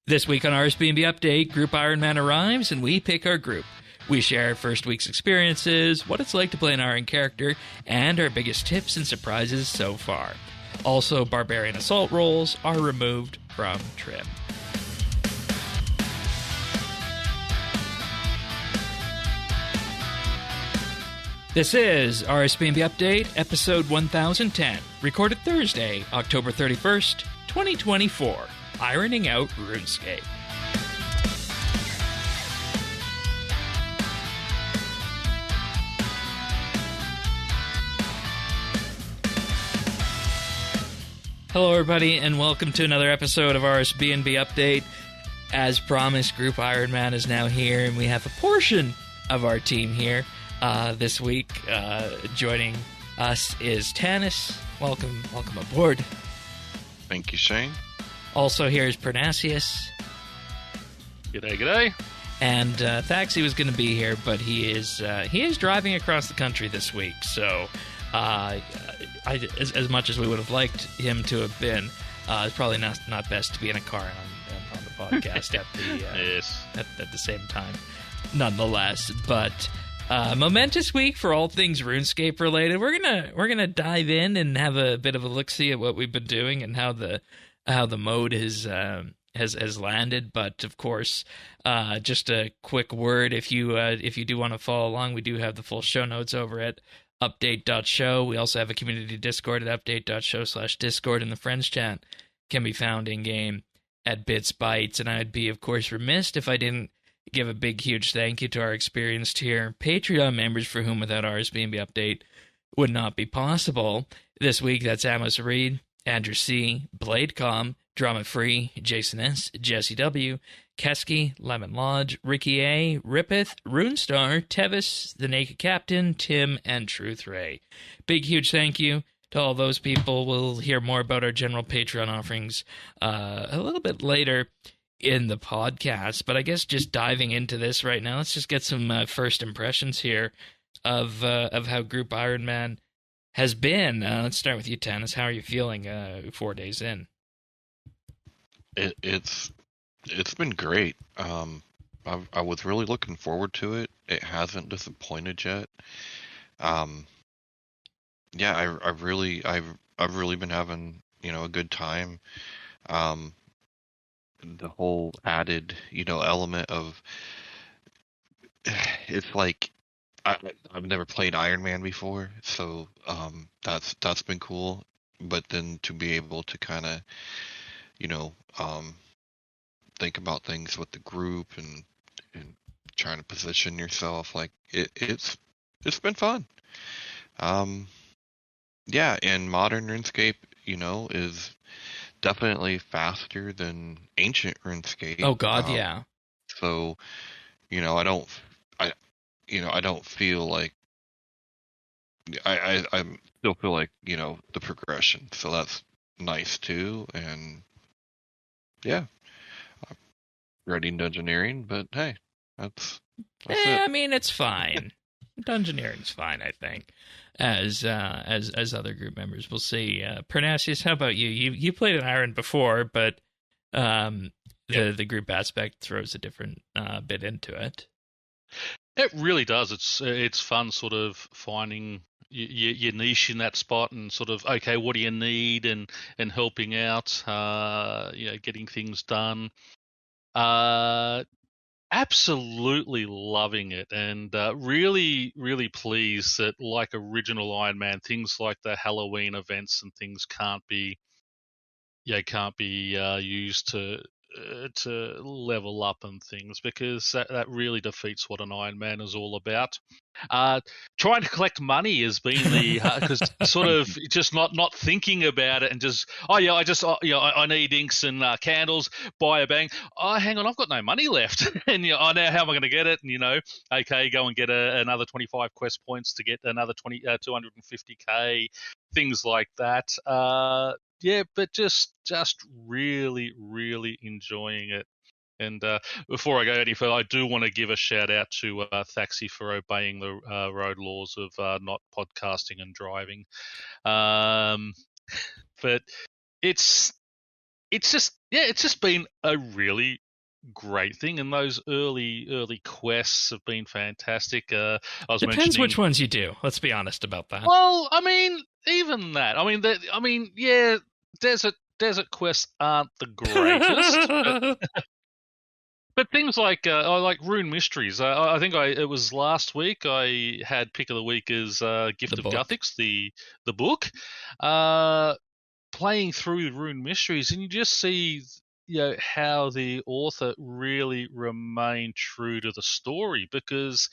This week on RSBANDB Update, Group Ironman arrives and we pick our group. We share our first week's experiences, what it's like to play an Iron character, and our biggest tips and surprises so far. Also, Barbarian Assault rolls are removed from trim. This is RSBANDB Update, episode 1010, recorded Thursday, October 31st, 2024. Ironing out RuneScape. Hello, everybody, and welcome to another episode of RSBANDB Update. As promised, Group Ironman is now here, and we have a portion of our team here this week. Joining us is Tanis. Welcome aboard. Thank you, Shane. Also here is Pernasius. G'day. And Thaxi was going to be here, but he is driving across the country this week. So, as much as we would have liked him to have been, it's probably not best to be in a car on the podcast at the same time. Nonetheless, but momentous week for all things RuneScape related. We're gonna dive in and have a bit of a look-see at what we've been doing and how the mode has landed. But of course, just a quick word: if you do want to follow along, we do have the full show notes over at update.show. We also have a community Discord at update.show/Discord, and the friends chat can be found in game at BitsBytes. And I'd be, of course, remiss if I didn't give a big, huge thank you to our experienced tier Patreon members, for whom without RSBANDB Update would not be possible. This week, that's Amos Reed, Andrew C., Bladecom, Drama Free, Jason S., Jesse W., Kesky, Lemon Lodge, Ricky A., Rippeth, Runestar, Tevis, The Naked Captain, Tim, and Truth Ray. Big, huge thank you to all those people. We'll hear more about our general Patreon offerings a little bit later in the podcast, but I guess just diving into this right now, let's just get some first impressions here of how Group Ironman has been. Let's start with you, Tanis. How are you feeling 4 days in? It's been great. I was really looking forward to it. It hasn't disappointed yet. Yeah, I've really been having a good time. The whole added element of it's like I've never played Iron Man before, so that's been cool. But then to be able to kind of think about things with the group and trying to position yourself, like it's been fun. Yeah, and modern RuneScape is definitely faster than ancient RuneScape. Oh God, yeah. So, I don't feel like I still feel like the progression. So that's nice too. And yeah, I'm ready dungeoneering, but hey, that's it. I mean, it's fine. Dungeoneering's fine, I think. As other group members will see. Pernasius, how about you? You played an Iron before, but the group aspect throws a different bit into it. It really does. It's fun, sort of finding your niche in that spot, and sort of okay, what do you need, and helping out, getting things done. Absolutely loving it, and really, really pleased that, like original Iron Man, things like the Halloween events and things can't be used to level up and things, because that really defeats what an Iron Man is all about. Trying to collect money has been the because sort of just not thinking about it, and just I need inks and candles, buy a bang. Oh, hang on, I've got no money left, and now how am I going to get it? And okay, go and get another 25 quest points to get another 250k, things like that. Yeah, but just really, really enjoying it. And before I go any further, I do want to give a shout out to Thaxi for obeying the road laws of not podcasting and driving. But it's it's just been a really great thing, and those early quests have been fantastic. I was Depends mentioning, which ones you do. Let's be honest about that. well, I mean, even that. I mean, yeah, desert quests aren't the greatest, but things like Rune Mysteries. I think it was last week I had pick of the week as Gift The of book. Guthix, the book. Playing through the Rune Mysteries, and you just see, how the author really remained true to the story, because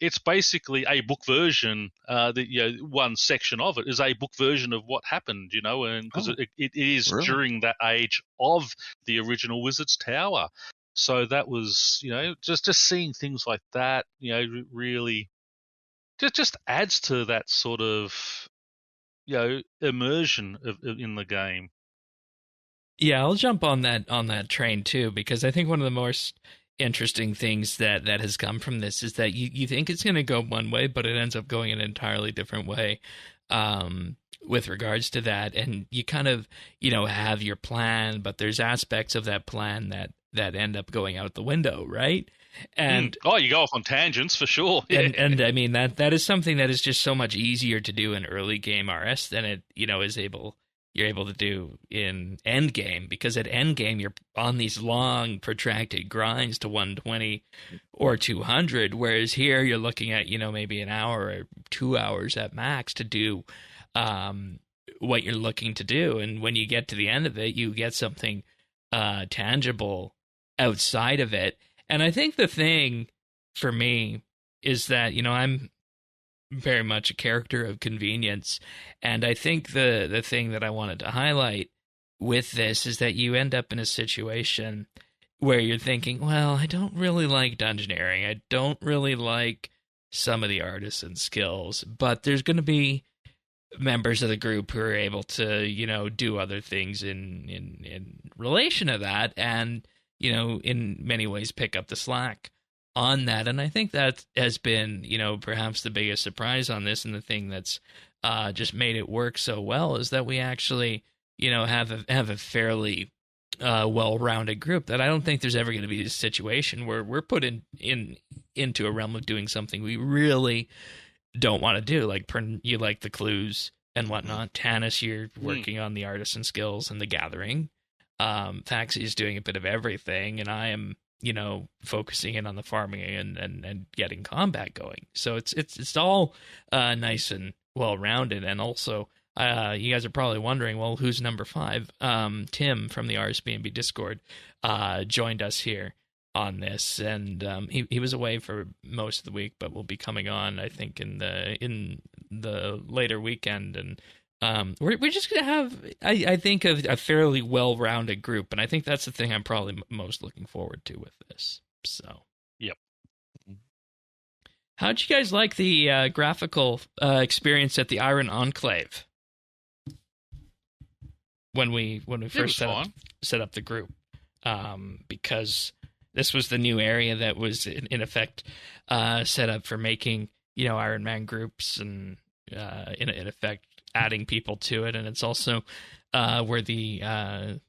it's basically a book version. One section of it is a book version of what happened, and because it is really? during that age of the original Wizard's Tower. So that was, just seeing things like that, really just adds to that sort of, immersion in the game. Yeah, I'll jump on that train too, because I think one of the most interesting things that has come from this is that you think it's going to go one way, but it ends up going an entirely different way with regards to that. And you kind of, have your plan, but there's aspects of that plan that end up going out the window, right? And you go off on tangents for sure. And I mean that is something that is just so much easier to do in early game RS than it you're able to do in end game, because at end game you're on these long protracted grinds to 120 or 200, whereas here you're looking at maybe an hour or 2 hours at max to do what you're looking to do. And when you get to the end of it, you get something tangible outside of it. And I think the thing for me is that, I'm very much a character of convenience. And I think the thing that I wanted to highlight with this is that you end up in a situation where you're thinking, well, I don't really like dungeoneering. I don't really like some of the artisan skills, but there's going to be members of the group who are able to, do other things in relation to that, and in many ways pick up the slack on that. And I think that has been, perhaps the biggest surprise on this, and the thing that's just made it work so well is that we actually, have a fairly well-rounded group. That I don't think there's ever going to be a situation where we're put into a realm of doing something we really don't want to do. Like, you like the clues and whatnot. Tanis, you're working on the artisan skills and the gathering. Faxi is doing a bit of everything, and I am, focusing in on the farming and getting combat going. So it's all nice and well rounded. And also, you guys are probably wondering, well, who's number 5? Tim from the RSBANDB Discord joined us here on this, and he was away for most of the week, but will be coming on, I think, in the later weekend. And we're just going to have, I think, a fairly well-rounded group, and I think that's the thing I'm probably most looking forward to with this. So, yep. How'd you guys like the graphical experience at the Iron Enclave when we first set up the group? Because this was the new area that was in effect set up for making Iron Man groups, and in effect adding people to it. And it's also where the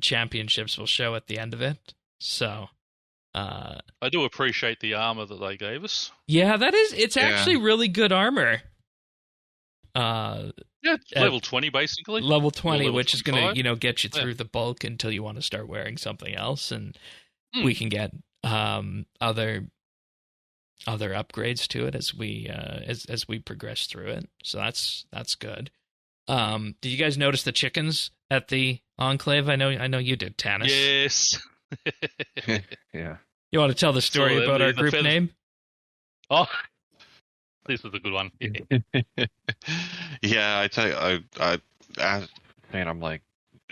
championships will show at the end of it. So I do appreciate the armor that they gave us. Yeah, it's actually really good armor. Level 20 basically. Level 20, level which 25. Is going to get you through the bulk until you want to start wearing something else, and we can get other upgrades to it as we progress through it. So that's good. Did you guys notice the chickens at the Enclave? I know you did, Tanis. Yes. Yeah. You want to tell the story about our group name? Oh, this was a good one. Yeah, I tell you, I'm like,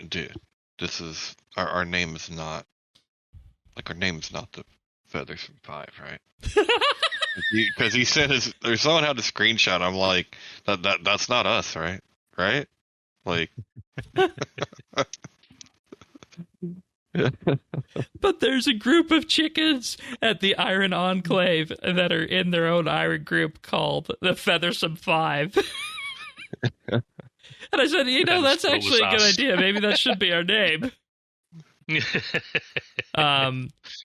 dude, this is our name is not our name's not the Feathers from 5, right? Because he sent or someone had a screenshot. I'm like, that's not us, right? Right? Like. But there's a group of chickens at the Iron Enclave that are in their own iron group called the Feathersome 5. And I said, that's actually a good idea. Maybe that should be our name.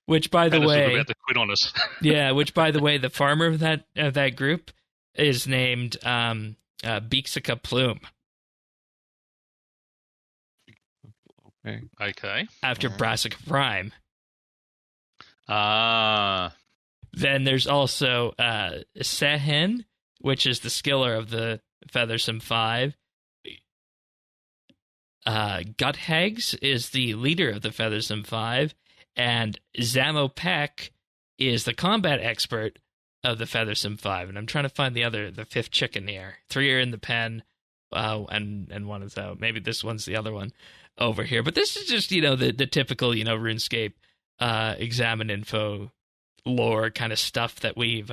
Which, by the way, about to quit on us. Yeah, which, by the way, the farmer of that group is named Beaksica Plume. Okay. After Brassica Prime. Then there's also Sehen, which is the skiller of the Feathersome Five. Guthegs is the leader of the Feathersome Five, and Zamopek is the combat expert of the Feathersome Five. And I'm trying to find the fifth chicken here. 3 are in the pen, and 1 is out. Maybe this one's the other one over here. But this is just, the typical, RuneScape examine info lore kind of stuff that we've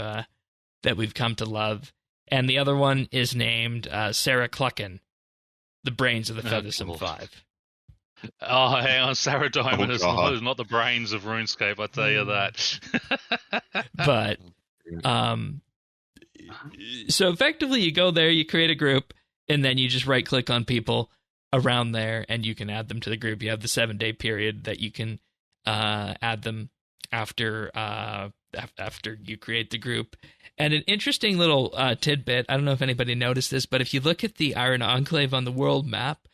come to love. And the other one is named Sarah Clucken, the brains of the Feathersome Five. Oh, hang on, Sarah Diamond is not the brains of RuneScape, I tell you that. But, so effectively you go there, you create a group, and then you just right-click on people around there, and you can add them to the group. You have the 7-day period that you can add them after you create the group. And an interesting little tidbit, I don't know if anybody noticed this, but if you look at the Iron Enclave on the world map,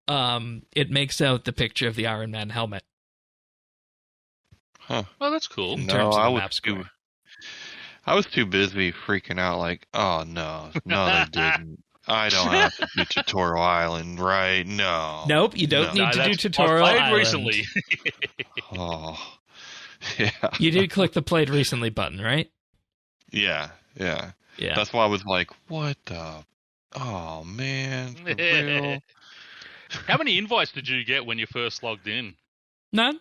it makes out the picture of the Iron Man helmet. Huh. Oh, that's cool. No, I was too busy freaking out like, oh, no, they didn't. I don't have to do Tutorial Island, right? No. Nope, you don't need to do Tutorial I've played Island. recently. Oh, yeah. You did click the Played Recently button, right? Yeah. That's why I was like, what the? Oh, man. For real? How many invites did you get when you first logged in? None.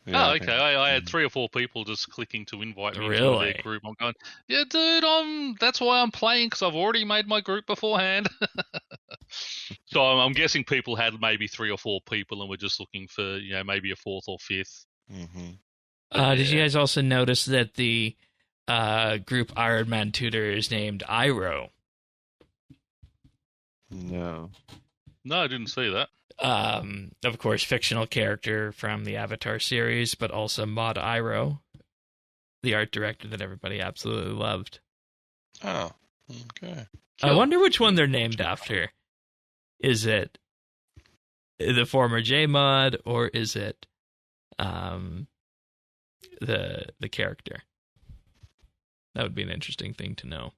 Yeah, okay. I had 3 or 4 people just clicking to invite me to their group. I'm going, yeah, dude, that's why I'm playing, because I've already made my group beforehand. So I'm guessing people had maybe 3 or 4 people and were just looking for, maybe a 4th or 5th. Mm-hmm. Did you guys also notice that the group Ironman tutor is named Iro? No, I didn't see that. Of course, fictional character from the Avatar series, but also Mod Iro, the art director that everybody absolutely loved. Oh, okay. I wonder which one they're named after. Is it the former J-Mod, or is it the character? That would be an interesting thing to know.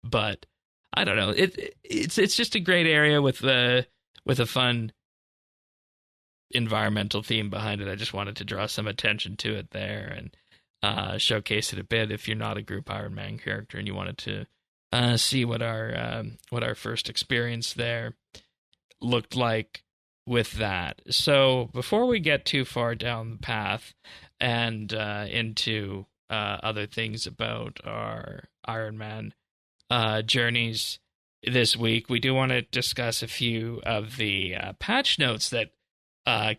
But I don't know. It's just a great area with a fun environmental theme behind it. I just wanted to draw some attention to it there and showcase it a bit if you're not a Group Ironman character and you wanted to see what our first experience there looked like with that. So before we get too far down the path and into other things about our Ironman journeys this week, we do want to discuss a few of the patch notes that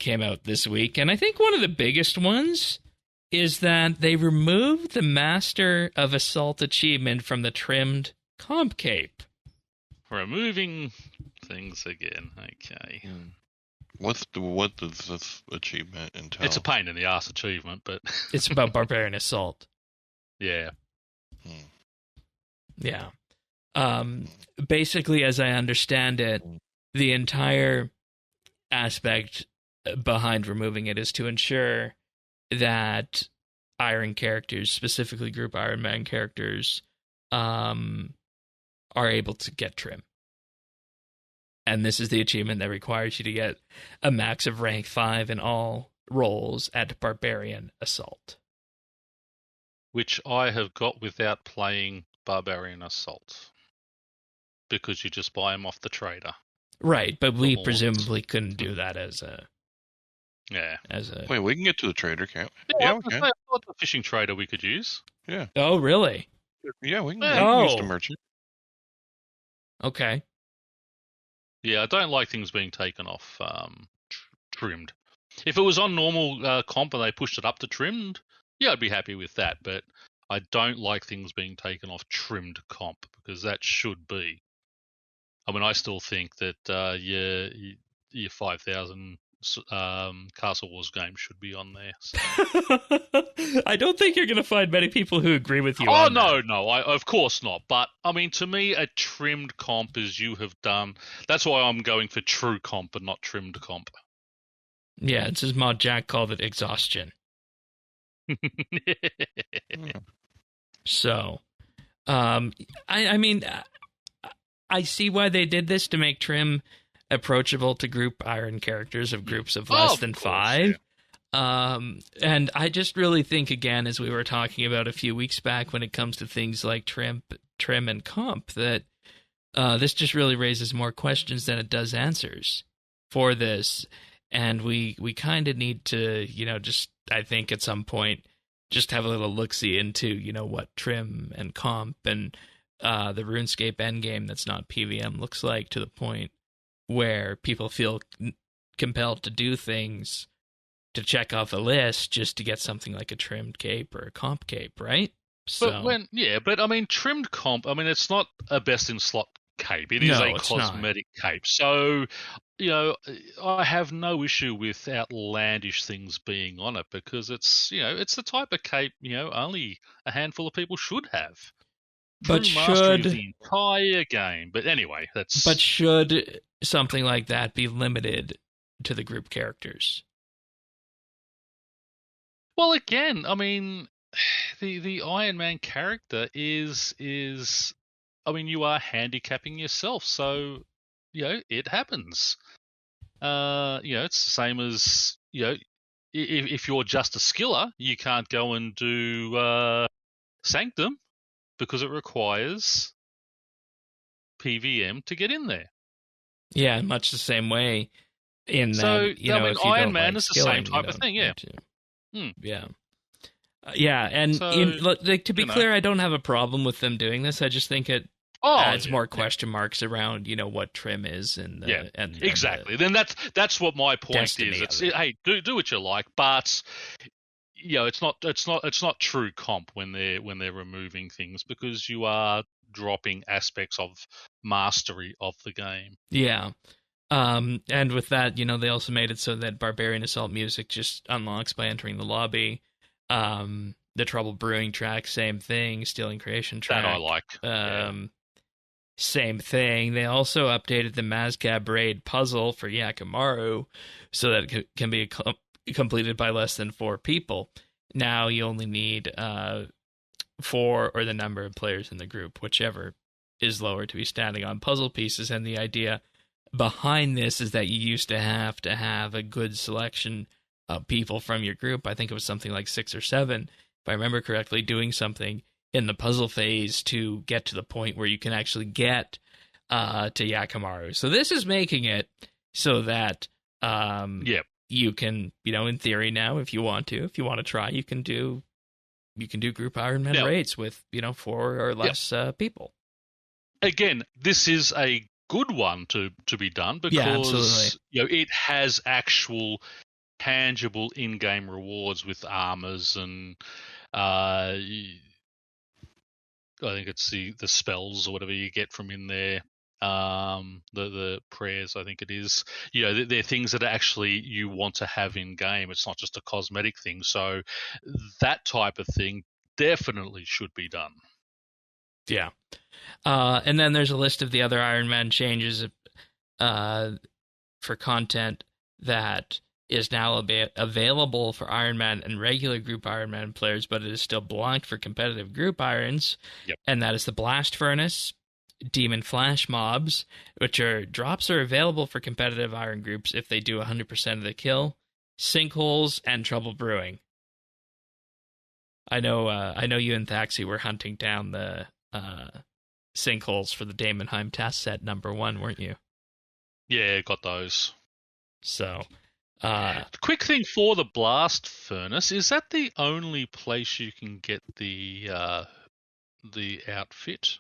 came out this week. And I think one of the biggest ones is that they removed the Master of Assault achievement from the trimmed comp cape. Removing things again. Okay. What does this achievement entail? It's a pain in the ass achievement, but it's about Barbarian Assault. Yeah. Yeah. Basically, as I understand it, the entire aspect behind removing it is to ensure that Iron characters, specifically Group Ironman characters, are able to get trim. And this is the achievement that requires you to get a max of rank 5 in all roles at Barbarian Assault. Which I have got without playing Barbarian Assault. Because you just buy them off the trader. Right, but we presumably couldn't do that as a... Yeah. Wait, we can get to the trader, can't we? Yeah, we can. I thought the fishing trader we could use. Yeah. Oh, really? Yeah, we can use the merchant. Okay. Yeah, I don't like things being taken off trimmed. If it was on normal comp and they pushed it up to trimmed, yeah, I'd be happy with that. But I don't like things being taken off trimmed comp because that should be I mean, I still think that your 5,000 Castle Wars game should be on there. So. I don't think you're going to find many people who agree with you. Oh on no, that. no, of course not. But I mean, to me, a trimmed comp as you have done. That's why I'm going for true comp and not trimmed comp. Yeah, it's as Mod Jack called it, exhaustion. So, I mean, I see why they did this to make Trim approachable to group Iron characters of groups of less than 5. Yeah. And I just really think, again, as we were talking about a few weeks back, when it comes to things like Trim and Comp, that this just really raises more questions than it does answers for this. And we kind of need to, just, I think at some point, just have a little look-see into, what Trim and Comp and the RuneScape endgame that's not PVM looks like, to the point where people feel compelled to do things to check off a list just to get something like a trimmed cape or a comp cape, right? So, but I mean, trimmed comp, I mean, it's not a best-in-slot cape. It is a cosmetic cape. So, I have no issue with outlandish things being on it, because it's, it's the type of cape, only a handful of people should have. But should the entire game. But anyway, that's. But should something like that be limited to the group characters? Well, again, I mean, the Iron Man character is. I mean, you are handicapping yourself, so it happens. It's the same as if you're just a skiller, you can't go and do Sanctum, because it requires PVM to get in there. Yeah, much the same way. In that, I mean, Iron Man is the same type of thing. Yeah. Yeah. Yeah, and to be clear, I don't have a problem with them doing this. I just think it adds more question marks around, what Trim is, and exactly. Then that's what my point is. It's hey, do what you like, but it's not true comp when they're removing things, because you are dropping aspects of mastery of the game. Yeah. And with that, they also made it so that Barbarian Assault music just unlocks by entering the lobby. The Trouble Brewing track, same thing. Stealing Creation track, that I like. Same thing. They also updated the Mazcab raid puzzle for Yakimaru so that it can be completed by less than 4 people. Now you only need 4 or the number of players in the group, whichever is lower, to be standing on puzzle pieces. And the idea behind this is that you used to have a good selection of people from your group. I think it was something like 6 or 7, if I remember correctly, doing something in the puzzle phase to get to the point where you can actually get to Yakimaru. So this is making it so that you can, in theory now, if you want to try, you can do group Ironman raids with 4 or less people. Again, this is a good one to be done, because it has actual tangible in-game rewards with armors and I think it's the spells or whatever you get from in there. The prayers, I think it is. They're things that actually you want to have in game. It's not just a cosmetic thing. So that type of thing definitely should be done. Yeah. And then there's a list of the other Iron Man changes for content that is now available for Iron Man and regular Group Iron Man players, but it is still blocked for competitive Group Irons. Yep. And that is the Blast Furnace, Demon Flash mobs, drops are available for competitive Iron groups if they do 100% of the kill, sinkholes, and Trouble Brewing. I know you and Thaxi were hunting down the sinkholes for the Daemonheim task set number 1, weren't you? Yeah, got those. So... quick thing for the Blast Furnace, is that the only place you can get the outfit?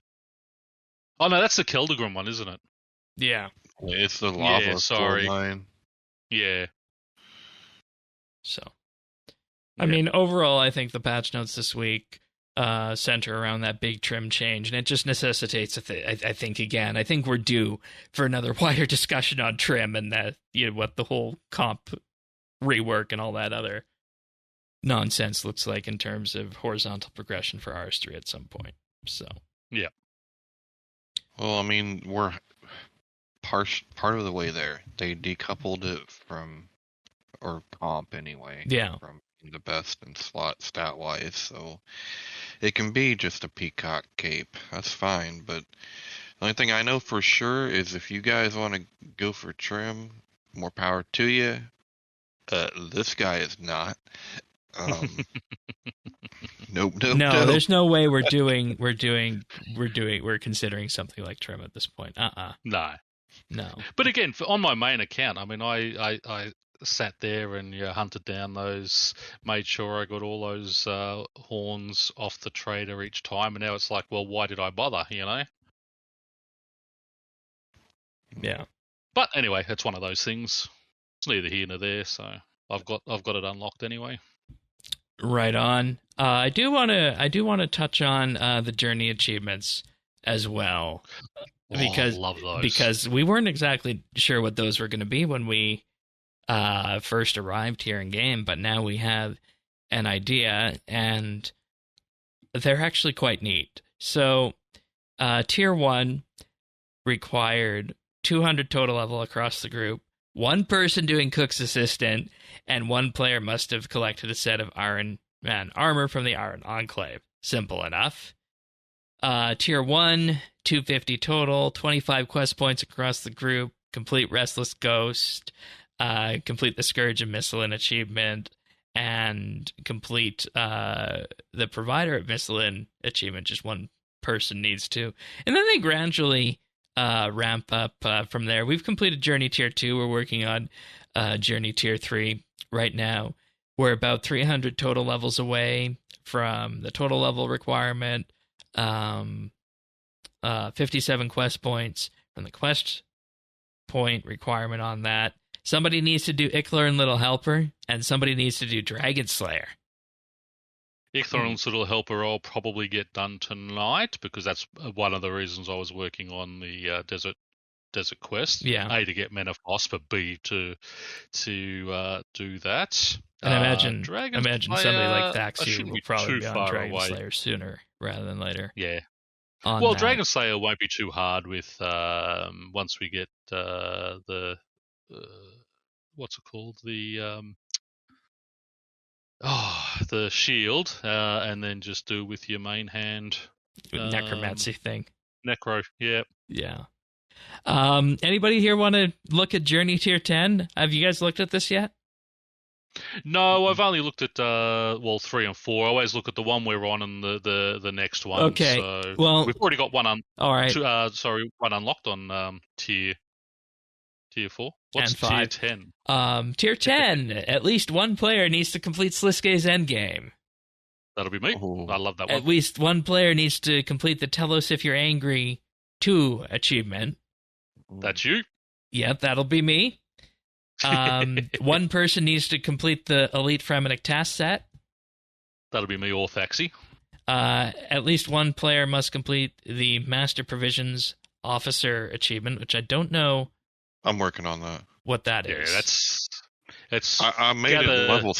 Oh no, that's the Keldegrim one, isn't it? Yeah. It's the lava line. Yeah. So, I mean, overall, I think the patch notes this week center around that big trim change, and it just necessitates, I think we're due for another wider discussion on trim and that, what the whole comp rework and all that other nonsense looks like in terms of horizontal progression for RS3 at some point. So yeah. Well, I mean, we're part of the way there. They decoupled it from, or comp anyway, from the best in slot stat wise, so it can be just a peacock cape. That's fine, but the only thing I know for sure is if you guys want to go for trim, more power to you. This guy is not. Nope. No, there's no way we're considering something like trim at this point. No. But again, on my main account, I mean, I sat there and hunted down those, made sure I got all those horns off the trader each time, and now it's like, well, why did I bother? Yeah. But anyway, it's one of those things. It's neither here nor there, so I've got it unlocked anyway. Right on. I do want to touch on the journey achievements as well, because I love those. Because we weren't exactly sure what those were going to be when we first arrived here in game, but now we have an idea, and they're actually quite neat. So, Tier 1 required 200 total level across the group, one person doing Cook's Assistant, and one player must have collected a set of Iron Man armor from the Iron Enclave. Simple enough. Tier 1, 250 total, 25 quest points across the group, complete Restless Ghost, complete the Scourge of Missalin achievement, and complete the Provider of Missalin achievement. Just one person needs to. And then they gradually ramp up from there. We've completed Journey Tier 2. We're working on Journey Tier 3 right now. We're about 300 total levels away from the total level requirement, 57 quest points from the quest point requirement on that. Somebody needs to do Ichlar and Little Helper, and somebody needs to do Dragon Slayer. Ichlar and Little Helper I'll probably get done tonight, because that's one of the reasons I was working on the desert quest. Yeah. A, to get Men of Moss, but B, to do that. And imagine Slayer, somebody like Thaxu will probably be on Dragon away. Slayer sooner rather than later. Yeah. Well, Dragon Slayer won't be too hard with once we get the what's it called, the shield, and then just do with your main hand necromancy thing. Necro, yeah. Yeah. Anybody here want to look at Journey Tier 10? Have you guys looked at this yet? No, I've only looked at 3 and 4. I always look at the one we're on and the next one. Okay. So well, we've already got one all right. one unlocked on tier 4. What's and 5. Tier 10? Tier 10. At least one player needs to complete Sliske's Endgame. That'll be me. Ooh. I love that one. At least one player needs to complete the Tell Us If You're Angry 2 achievement. That's you. Yep, that'll be me. One person needs to complete the Elite Fremennik task set. That'll be me or Thaxi. At least one player must complete the Master Provisions Officer achievement, which I don't know. I'm working on that. What that is. Yeah, it's. I made it level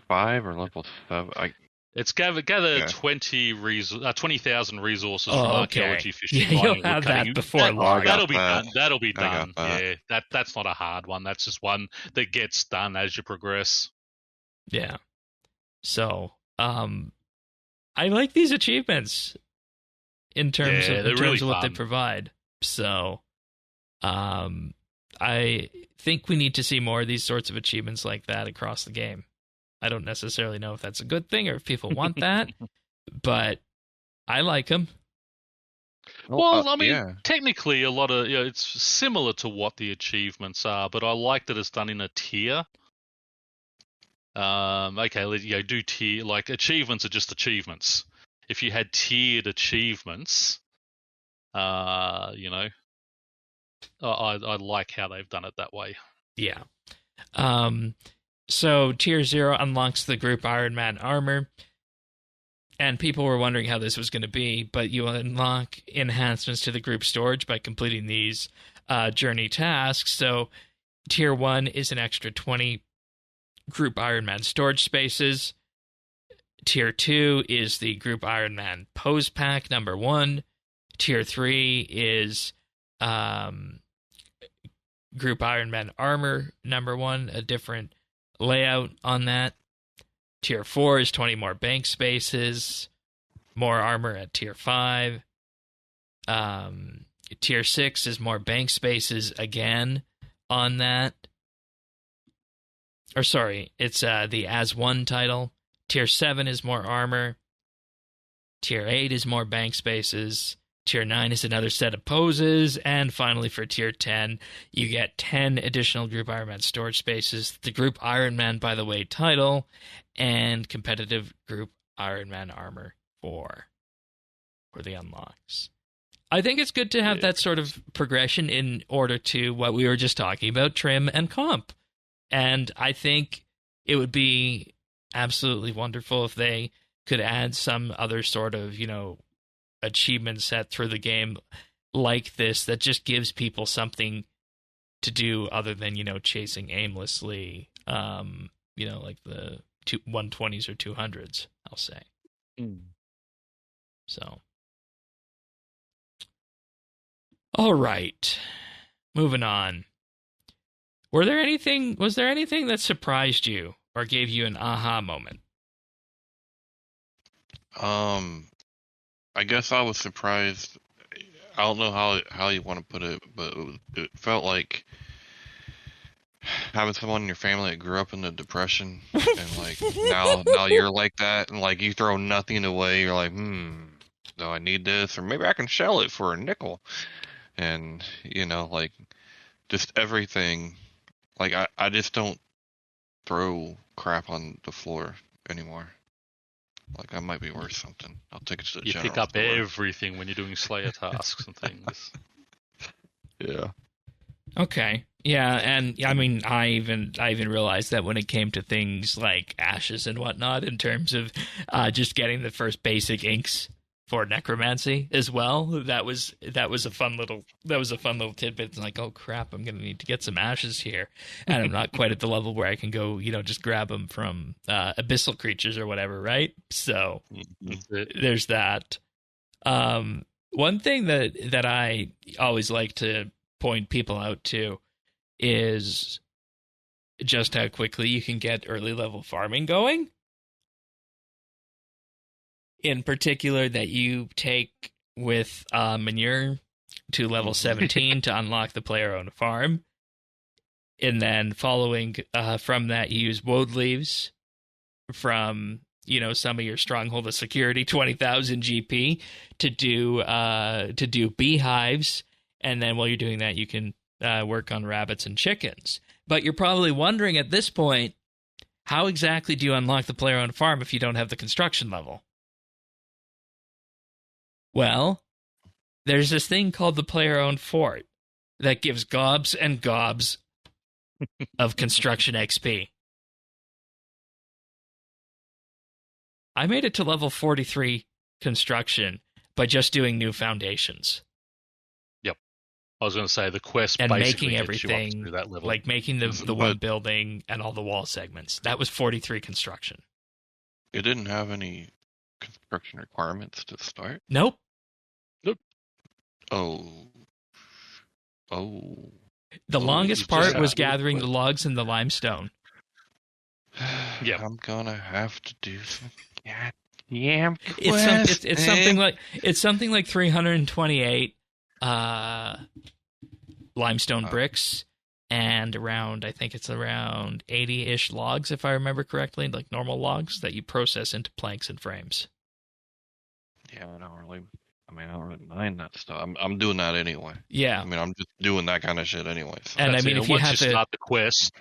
5 or level 7. It's gather 20,000 resources from archaeology, fishing, yeah, mining, you'll have that before that'll be done. That'll be that. done. Yeah, that's not a hard one. That's just one that gets done as you progress. Yeah. So, I like these achievements in terms of what they provide. So, I think we need to see more of these sorts of achievements like that across the game. I don't necessarily know if that's a good thing or if people want that, but I like them. Well, I mean, technically, a lot of it's similar to what the achievements are, but I like that it's done in a tier. Okay, do tier, like achievements are just achievements. If you had tiered achievements, I like how they've done it that way. Yeah. So Tier 0 unlocks the Group Ironman armor. and people were wondering how this was going to be, but you unlock enhancements to the group storage by completing these journey tasks. So Tier 1 is an extra 20 Group Ironman storage spaces. Tier 2 is the Group Ironman Pose Pack number 1. Tier 3 is Group Ironman Armor number 1, a different layout on that. Tier 4 is 20 more bank spaces, more armor at Tier 5. Tier 6 is more bank spaces again on that. Or sorry, it's the As One title. Tier 7 is more armor. Tier 8 is more bank spaces. Tier 9 is another set of poses. And finally, for Tier 10, you get 10 additional Group Ironman storage spaces, the Group Ironman, by the way, title, and competitive Group Ironman armor for the unlocks. I think it's good to have that sort of progression in order to what we were just talking about, trim and comp. And I think it would be absolutely wonderful if they could add some other sort of, achievement set through the game like this that just gives people something to do other than, chasing aimlessly, like the 120s or 200s, I'll say. So. All right. Moving on. Was there anything that surprised you or gave you an aha moment? I guess I was surprised. I don't know how you want to put it, but it felt like having someone in your family that grew up in the Depression, and like now you're like that, and like you throw nothing away. You're like, do I need this, or maybe I can sell it for a nickel, and like just everything. Like I just don't throw crap on the floor anymore. Like, I might be worth something. I'll take it to the You general pick up store. everything when you're doing Slayer tasks and things. Yeah. Okay. Yeah, and I mean, I even realized that when it came to things like ashes and whatnot, in terms of just getting the first basic inks for necromancy as well, that was a fun little tidbit. It's like, oh crap, I'm gonna need to get some ashes here, and I'm not quite at the level where I can go, just grab them from abyssal creatures or whatever, right? So there's that. One thing that I always like to point people out to is just how quickly you can get early level farming going. In particular, that you take with manure to level 17 to unlock the player-owned farm. And then following from that, you use woad leaves from, some of your Stronghold of Security, 20,000 GP, to do beehives. And then while you're doing that, you can work on rabbits and chickens. But you're probably wondering at this point, how exactly do you unlock the player-owned farm if you don't have the construction level? Well, there's this thing called the player-owned fort that gives gobs and gobs of construction XP. I made it to level 43 construction by just doing new foundations. Yep. I was going to say, the quest and basically making gets you up everything, through that level. like making the one building and all the wall segments. That was 43 construction. It didn't have any construction requirements to start? Nope. Oh. The longest part was gathering the quest. logs and the limestone. Yeah. I'm gonna have to do some goddamn quest. It's something like 328 limestone bricks and I think it's around 80-ish logs, if I remember correctly, like normal logs that you process into planks and frames. Yeah, I don't really mind that stuff. I'm doing that anyway. Yeah. I'm just doing that kind of shit anyway. So. And I mean, if you once have you to start the quest,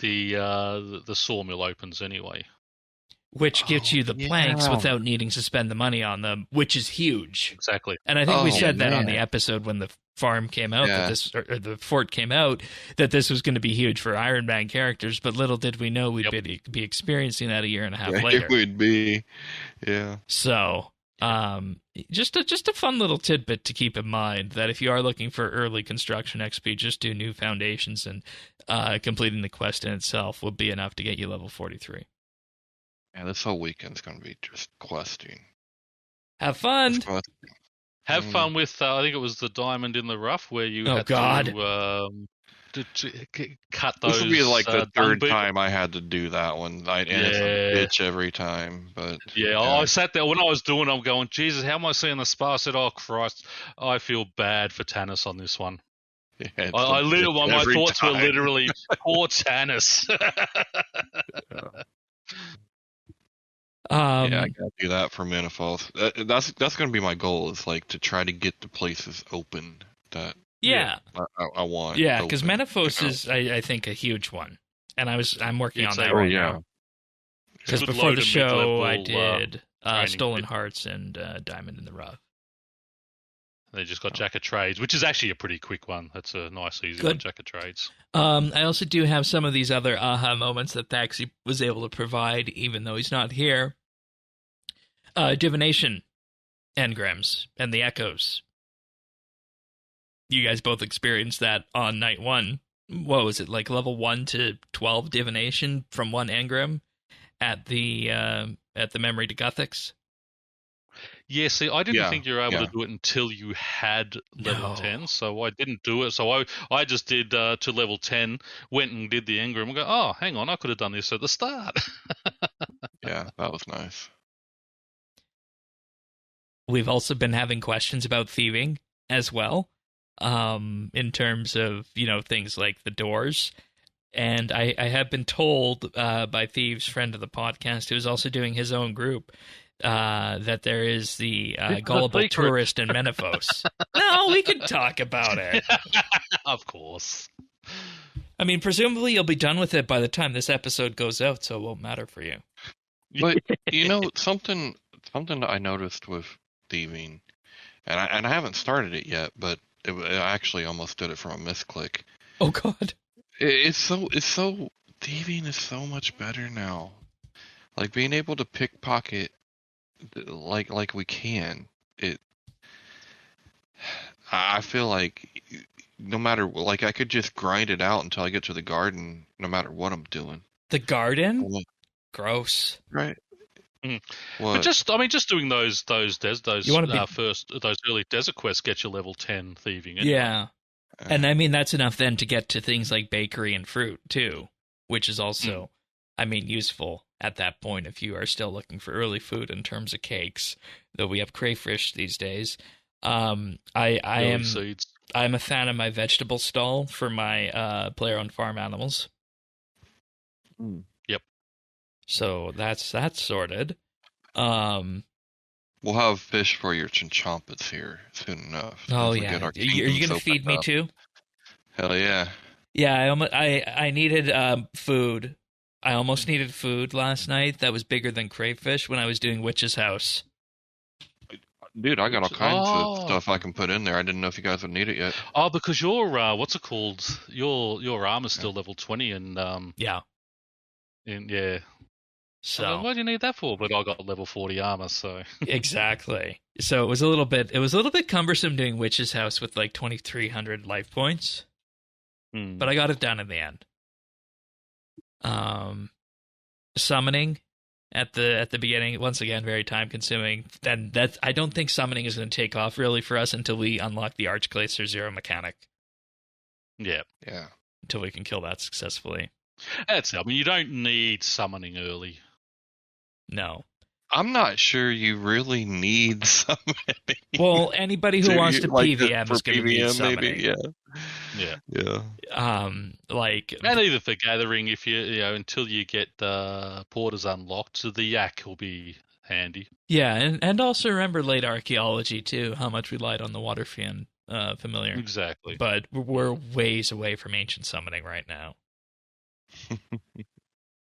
the sawmill opens anyway. Which gets you the planks without needing to spend the money on them, which is huge. Exactly. And I think we said that on the episode when farm came out, that this or the fort came out, that this was going to be huge for Ironman characters. But little did we know we'd be experiencing that a year and a half later. It would be, yeah. So, just a fun little tidbit to keep in mind, that if you are looking for early construction XP, just do new foundations, and completing the quest in itself will be enough to get you level 43. Yeah, this whole weekend's going to be just questing. Have fun. Have fun with, I think it was the diamond in the rough, where you had to cut those. This would be like the third time I had to do that one. And it's a bitch every time. But I sat there when I was doing it, I'm going, Jesus, how am I seeing the spa? I said, oh, Christ, I feel bad for Tannis on this one. Yeah, my thoughts were literally, poor Tannis. I gotta do that for Manifest. That's going to be my goal, is like to try to get the places open that I want. Yeah, because Manifest is, I think, a huge one, and I'm working on that right now. Because before the show, I did Stolen Hearts and Diamond in the Rough. They just got Jack of Trades, which is actually a pretty quick one. That's a nice, easy one, Jack of Trades. I also do have some of these other aha moments that Thaxi was able to provide, even though he's not here. Divination engrams and the echoes. You guys both experienced that on night 1. What was it, like level 1 to 12 divination from 1 engram at the Memory to Guthix? Yeah, see, I didn't think you were able to do it until you had level 10, so I didn't do it. So I just did to level 10, went and did the engram, and go, oh, hang on, I could have done this at the start. Yeah, that was nice. We've also been having questions about thieving as well, in terms of, things like the doors. And I have been told by Thieves, friend of the podcast, who is also doing his own group, that there is the gullible tourist in Menifos. No, we can talk about it. Of course. I mean, presumably you'll be done with it by the time this episode goes out, so it won't matter for you. But, something that I noticed with thieving, and I haven't started it yet, but I actually almost did it from a misclick. Oh, God. It's so thieving is so much better now. Like, being able to pickpocket like we can, I feel like no matter, like, I could just grind it out until I get to the garden, no matter what I'm doing. The garden? Gross. Right. But just doing those early desert quests get you level 10 thieving. Anyway. Yeah. And I mean, that's enough then to get to things like bakery and fruit too, which is also, useful at that point if you are still looking for early food in terms of cakes, though we have crayfish these days. I'm a fan of my vegetable stall for my player-owned farm animals. Yep. So that's sorted. We'll have fish for your chinchompas here soon enough. Oh yeah, are you gonna feed me too? Hell yeah. Yeah, I needed food. I almost needed food last night that was bigger than crayfish when I was doing Witch's House. Dude, I got all kinds of stuff I can put in there. I didn't know if you guys would need it yet. Oh, because your what's it called? Your armor's still level 20, and So what do you need that for? But I got level 40 armor, so exactly. So it was a little bit cumbersome doing Witch's House with like 2,300 life points, but I got it done in the end. Summoning at the beginning, once again, very time consuming. Then I don't think summoning is going to take off really for us until we unlock the Archglacier Zero mechanic. Yeah. Until we can kill that successfully. That's it. I mean, you don't need summoning early. No. I'm not sure you really need summoning. Well, anybody who wants to PVM is going to need summoning. Maybe, yeah. And even for gathering, if you until you get porters unlocked, the yak will be handy. Yeah, and also remember late archaeology too. How much we relied on the water fiend familiar. Exactly. But we're ways away from ancient summoning right now.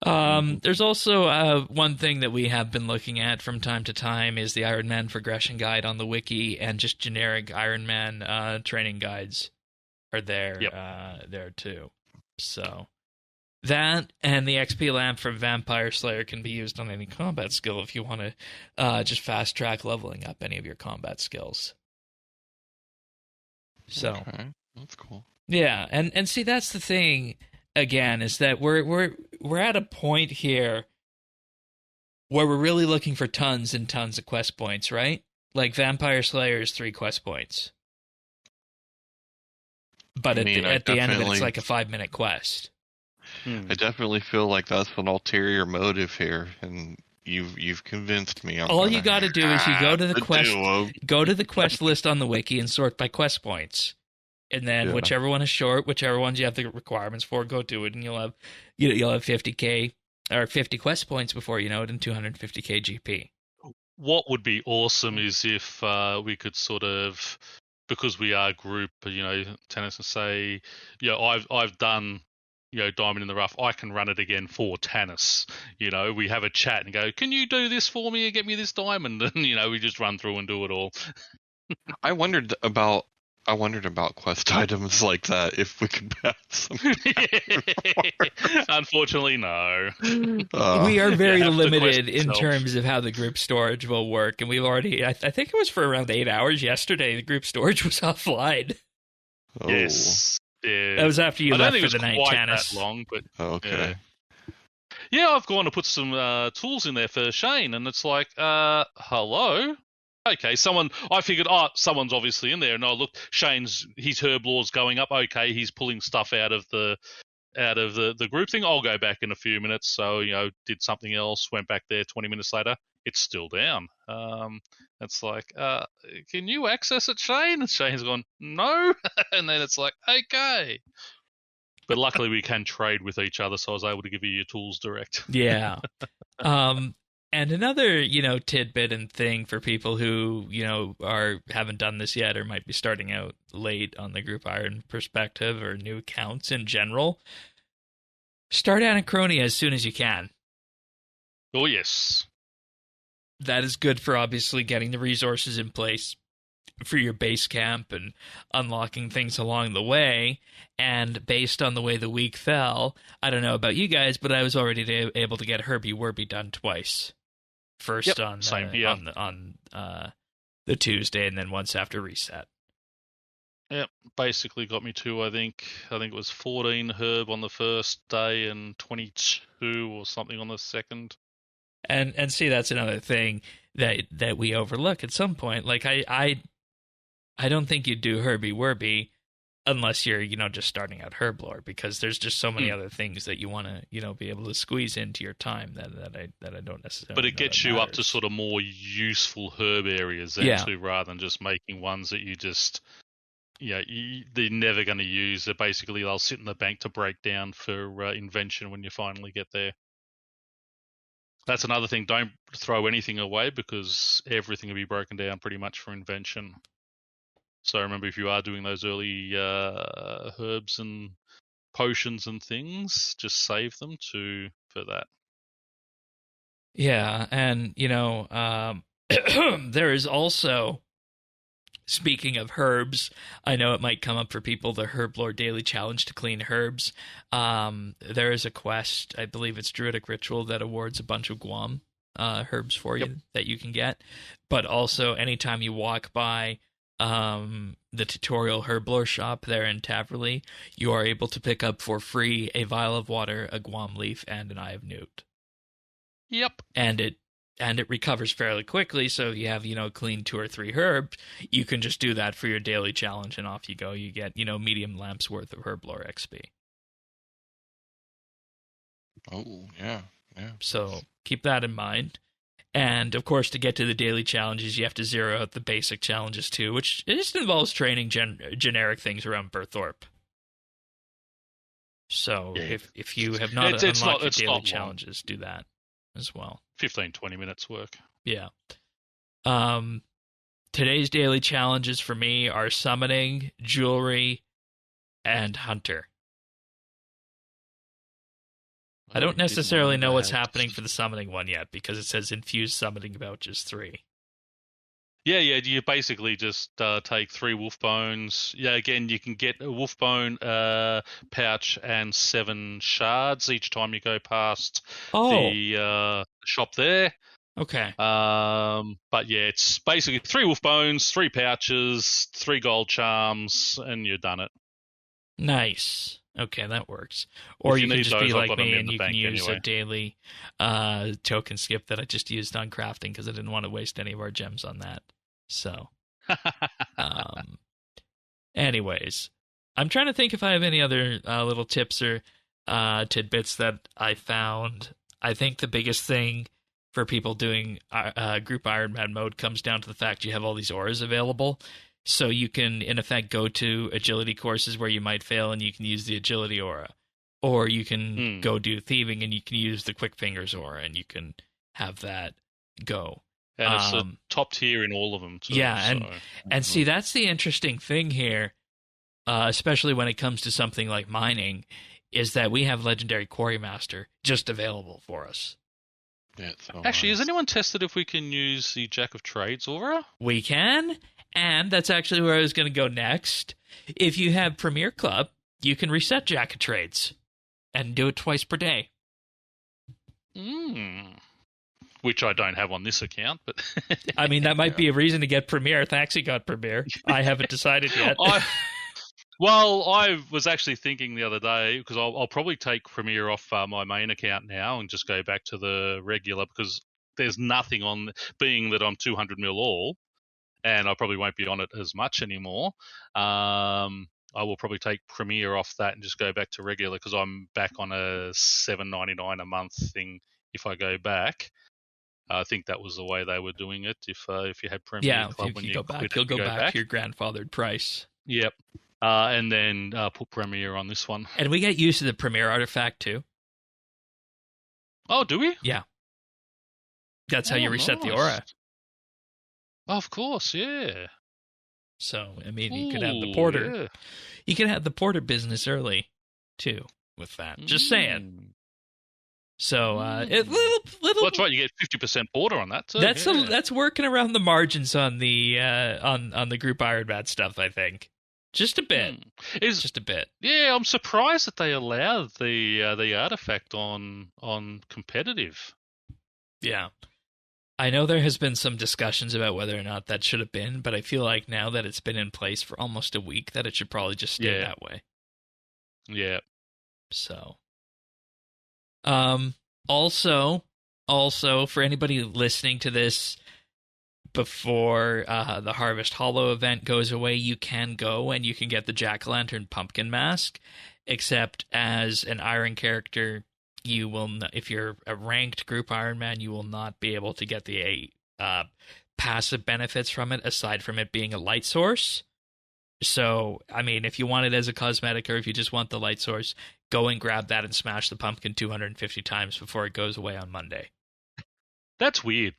There's also one thing that we have been looking at from time to time is the Ironman progression guide on the wiki, and just generic Ironman training guides are there there too. So that and the XP lamp from Vampire Slayer can be used on any combat skill if you want to just fast track leveling up any of your combat skills. So okay. That's cool. Yeah, and see, that's the thing again, is that we're at a point here where we're really looking for tons and tons of quest points, right? Like Vampire Slayer is 3 quest points. But at the end of it, it's like a 5-minute quest. I definitely feel like that's an ulterior motive here, and you've convinced me. All you got to do is you go to the quest list on the wiki and sort by quest points, and then whichever one is short, whichever ones you have the requirements for, go do it, and you'll have 50k or 50 quest points before you know it, and 250k GP. What would be awesome is if we could sort of, because we are a group, tennis, and say, I've done, Diamond in the Rough, I can run it again for Tannis. We have a chat and go, can you do this for me and get me this diamond? And, we just run through and do it all. I wondered about quest items like that, if we could pass them. Unfortunately, no. We are very limited in terms of how the group storage will work. And we've already, I think it was for around 8 hours yesterday, the group storage was offline. Oh. Yes. Yeah. That was after you left for the night, Tannis. That long, but okay. Yeah, I've gone to put some tools in there for Shane, and it's like, hello? Okay, I figured, someone's obviously in there, and I looked, his herb law's going up. Okay, he's pulling stuff out of the group thing. I'll go back in a few minutes. So, did something else, went back there 20 minutes later. It's still down. It's like, can you access it, Shane? And Shane's gone, no. And then it's like, okay. But luckily we can trade with each other, so I was able to give you your tools direct. Yeah. And another, tidbit and thing for people who, haven't done this yet or might be starting out late on the Group Iron perspective or new accounts in general, start Anachronia as soon as you can. Oh, yes. That is good for obviously getting the resources in place for your base camp and unlocking things along the way. And based on the way the week fell, I don't know about you guys, but I was already able to get Herbie Werby done twice. First on the Tuesday, and then once after reset. Yep, basically got me to I think it was 14 herb on the first day and 22 or something on the second. And see, that's another thing that we overlook at some point. Like I don't think you'd do Herbie Werby unless you're, just starting out Herblore, because there's just so many other things that you want to, be able to squeeze into your time that I don't necessarily. But it gets you up to sort of more useful herb areas actually, rather than just making ones that you just, they're never going to use. They'll sit in the bank to break down for invention when you finally get there. That's another thing. Don't throw anything away, because everything will be broken down pretty much for invention. So remember, if you are doing those early herbs and potions and things, just save them for that. Yeah, and there is also, speaking of herbs, I know it might come up for people, the Herblore Daily Challenge to clean herbs. There is a quest, I believe it's Druidic Ritual, that awards a bunch of Guam herbs for you that you can get. But also, anytime you walk by the tutorial Herblore shop there in Taverley, you are able to pick up for free a vial of water, a Guam leaf, and an Eye of Newt. Yep. And it recovers fairly quickly, so if you have, clean 2 or 3 herbs, you can just do that for your daily challenge, and off you go. You get, medium lamps worth of Herblore XP. Oh, yeah. So keep that in mind. And, of course, to get to the daily challenges, you have to zero out the basic challenges, too, which just involves training generic things around Burthorpe. So if you have not unlocked your daily challenges, do that as well. 15-20 minutes work. Yeah. Today's daily challenges for me are summoning, jewelry, and hunter. I don't necessarily know what's happening for the summoning one yet, because it says infused summoning vouchers 3. Yeah, you basically just take 3 wolf bones. Yeah, again, you can get a wolf bone pouch and 7 shards each time you go past the shop there. Okay. But yeah, it's basically 3 wolf bones, 3 pouches, 3 gold charms, and you're done it. Nice. Okay, that works. Or you can just be like me and you can use a daily token skip that I just used on crafting because I didn't want to waste any of our gems on that. So, anyways, I'm trying to think if I have any other little tips or tidbits that I found. I think the biggest thing for people doing Group Ironman mode comes down to the fact you have all these auras available. So you can, in effect, go to agility courses where you might fail and you can use the agility aura. Or you can go do thieving and you can use the quick fingers aura and you can have that go. And it's a top tier in all of them, too. Yeah, and see, that's the interesting thing here, especially when it comes to something like mining, is that we have Legendary Quarry Master just available for us. Yeah, actually, has anyone tested if we can use the Jack of Trades aura? We can. And that's actually where I was going to go next. If you have Premier Club, you can reset Jack of Trades and do it twice per day. Which I don't have on this account, but I mean, that might be a reason to get Premier. Thanks, you got Premier. I haven't decided yet. Well, I was actually thinking the other day, because I'll probably take Premier off my main account now and just go back to the regular, because there's nothing on, being that I'm 200 mil all. And I probably won't be on it as much anymore. I will probably take Premier off that and just go back to regular because I'm back on a $7.99 a month thing if I go back. I think that was the way they were doing it. If you had Premier Club, if you go back, you'll go back to your grandfathered price. Yep. And then put Premier on this one. And we get used to the Premier artifact too. Oh, do we? Yeah. That's how you reset the aura. Of course, yeah. So, I mean, you could have the porter. Yeah. You could have the porter business early, too, with that. Just saying. So, little. Well, that's right. You get 50% porter on that. So, that's working around the margins on the on the Group Ironman stuff. I think just a bit. Just a bit. Yeah, I'm surprised that they allowed the artifact on competitive. Yeah. I know there has been some discussions about whether or not that should have been, but I feel like now that it's been in place for almost a week, that it should probably just stay that way. Yeah. So, also, for anybody listening to this before the Harvest Hollow event goes away, you can go and you can get the Jack-o'-lantern pumpkin mask, except as an Iron character, you will if you're a ranked Group Ironman, you will not be able to get the passive benefits from it, aside from it being a light source. So, I mean, if you want it as a cosmetic or if you just want the light source, go and grab that and smash the pumpkin 250 times before it goes away on Monday. That's weird.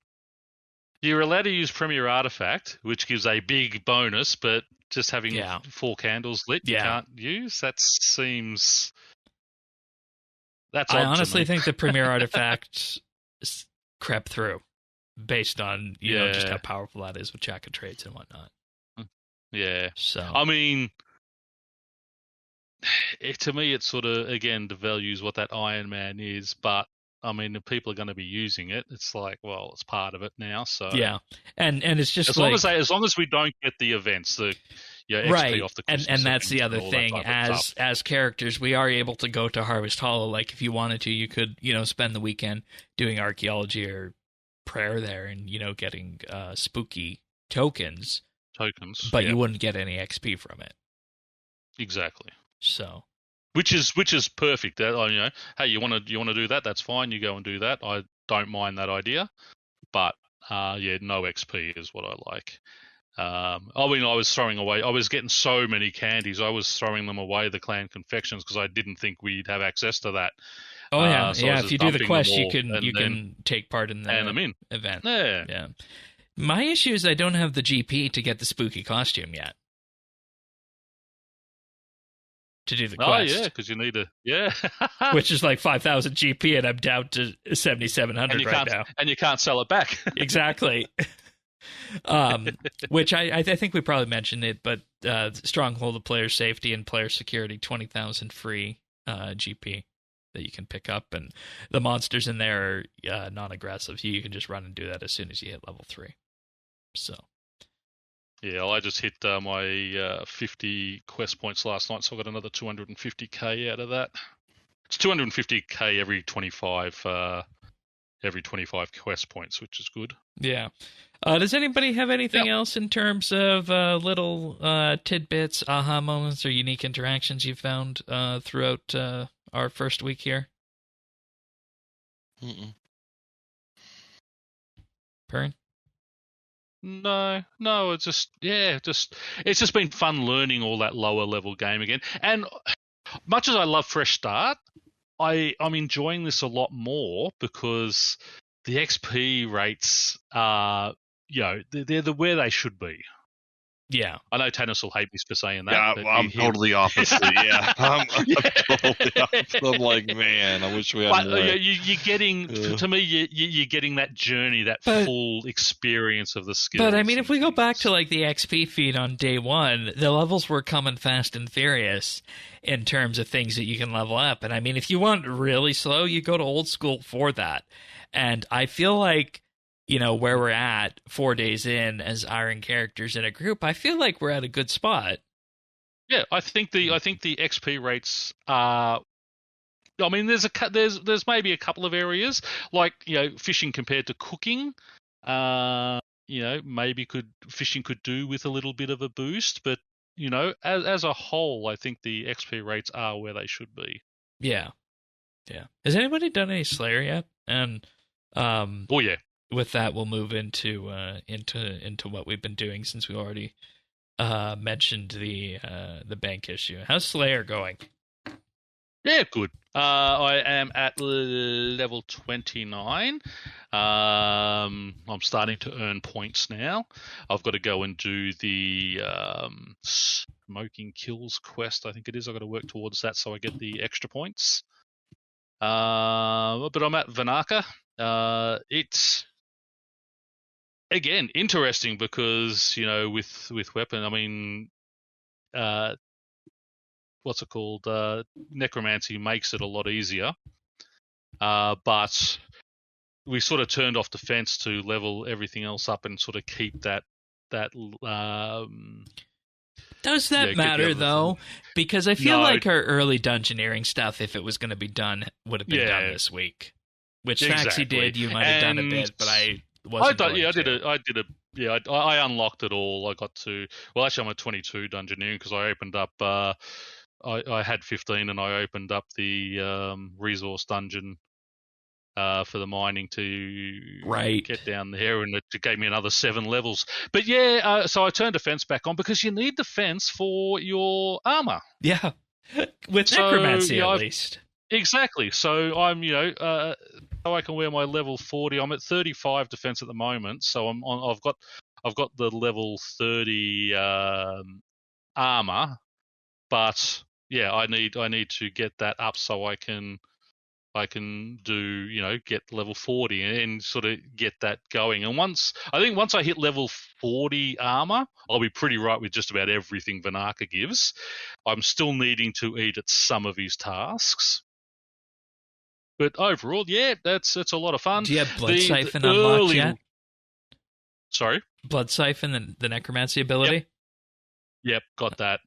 You're allowed to use Premier Artifact, which gives a big bonus, but just having 4 candles lit you can't use? That seems... I honestly think the Premier Artifact crept through based on, you know, just how powerful that is with Jack of Trades and whatnot. Yeah. So, I mean, to me, it sort of, again, devalues what that Iron Man is, but, I mean, if people are going to be using it, it's like, well, it's part of it now, so... Yeah, and it's just as long as we don't get the events, XP off the Christmas and that's the other thing. As characters, we are able to go to Harvest Hollow. Like, if you wanted to, you could, you know, spend the weekend doing archaeology or prayer there and, you know, getting spooky tokens. But you wouldn't get any XP from it. Exactly. So... Which is perfect. You know, hey, you want to do that? That's fine. You go and do that. I don't mind that idea, but no XP is what I like. I mean, I was throwing away. I was getting so many candies. I was throwing them away, the clan confections, because I didn't think we'd have access to that. Oh yeah, so if you do the quest, you can take part in the event. Yeah. My issue is I don't have the GP to get the spooky costume yet. to do the Oh, quest. yeah, because you need a... Yeah. Which is like 5,000 GP, and I'm down to 7,700 right now. And you can't sell it back. Exactly. Which I think we probably mentioned it, but Stronghold of Player Safety and Player Security, 20,000 free GP that you can pick up, and the monsters in there are non-aggressive. You can just run and do that as soon as you hit level 3. So... Yeah, well, I just hit my 50 quest points last night, so I got another 250k out of that. It's 250k every 25 quest points, which is good. Yeah. Does anybody have anything else in terms of little tidbits, aha moments, or unique interactions you found throughout our first week here? Perrin? No, it's just it's just been fun learning all that lower level game again. And much as I love Fresh Start, I'm enjoying this a lot more because the XP rates are, they're where they should be. Yeah. I know Tanis will hate me for saying that. Yeah, I'm totally opposite. Yeah. I'm totally opposite. I'm like, man, I wish we had more. You're getting, to me, you're getting that journey, that full experience of the skills. But, I mean, if we go back to, like, the XP feed on day one, the levels were coming fast and furious in terms of things that you can level up. And, I mean, if you want really slow, you go to old school for that. And I feel like, where we're at 4 days in as Iron characters in a group, I feel like we're at a good spot. Yeah, I think the XP rates are. I mean, there's maybe a couple of areas like fishing compared to cooking. Maybe fishing could do with a little bit of a boost, but as a whole, I think the XP rates are where they should be. Yeah. Has anybody done any Slayer yet? And oh yeah. With that, we'll move into what we've been doing since we already mentioned the bank issue. How's Slayer going? Yeah, good. I am at level 29. I'm starting to earn points now. I've got to go and do the smoking kills quest. I think it is. I've got to work towards that so I get the extra points. But I'm at Vanaka. It's again interesting because with weapon, I mean, what's it called? Necromancy makes it a lot easier, but we sort of turned off defense to level everything else up and sort of keep that. Does that matter though? Because I feel like our early dungeoneering stuff, if it was going to be done, would have been done this week. Which Faxi did. You might have done a bit, but I wasn't. I unlocked it all. I got to. Well, actually, I'm at 22 dungeoneering because I opened up. I had 15, and I opened up the resource dungeon for the mining to get down there, and it gave me another 7 levels. But so I turned defense back on because you need defense for your armor. Yeah, with necromancy at least. Exactly. So I'm, so I can wear my level 40. I'm at 35 defense at the moment, so I've got the level 30 armor, but I need to get that up so I can do get level 40 and sort of get that going. And once I hit level 40 armor, I'll be pretty right with just about everything Vanaka gives. I'm still needing to eat at some of his tasks. But overall, it's a lot of fun. Do you have Blood Siphon unlocked yet? Sorry? Blood Siphon, the necromancy ability? Yep, got that.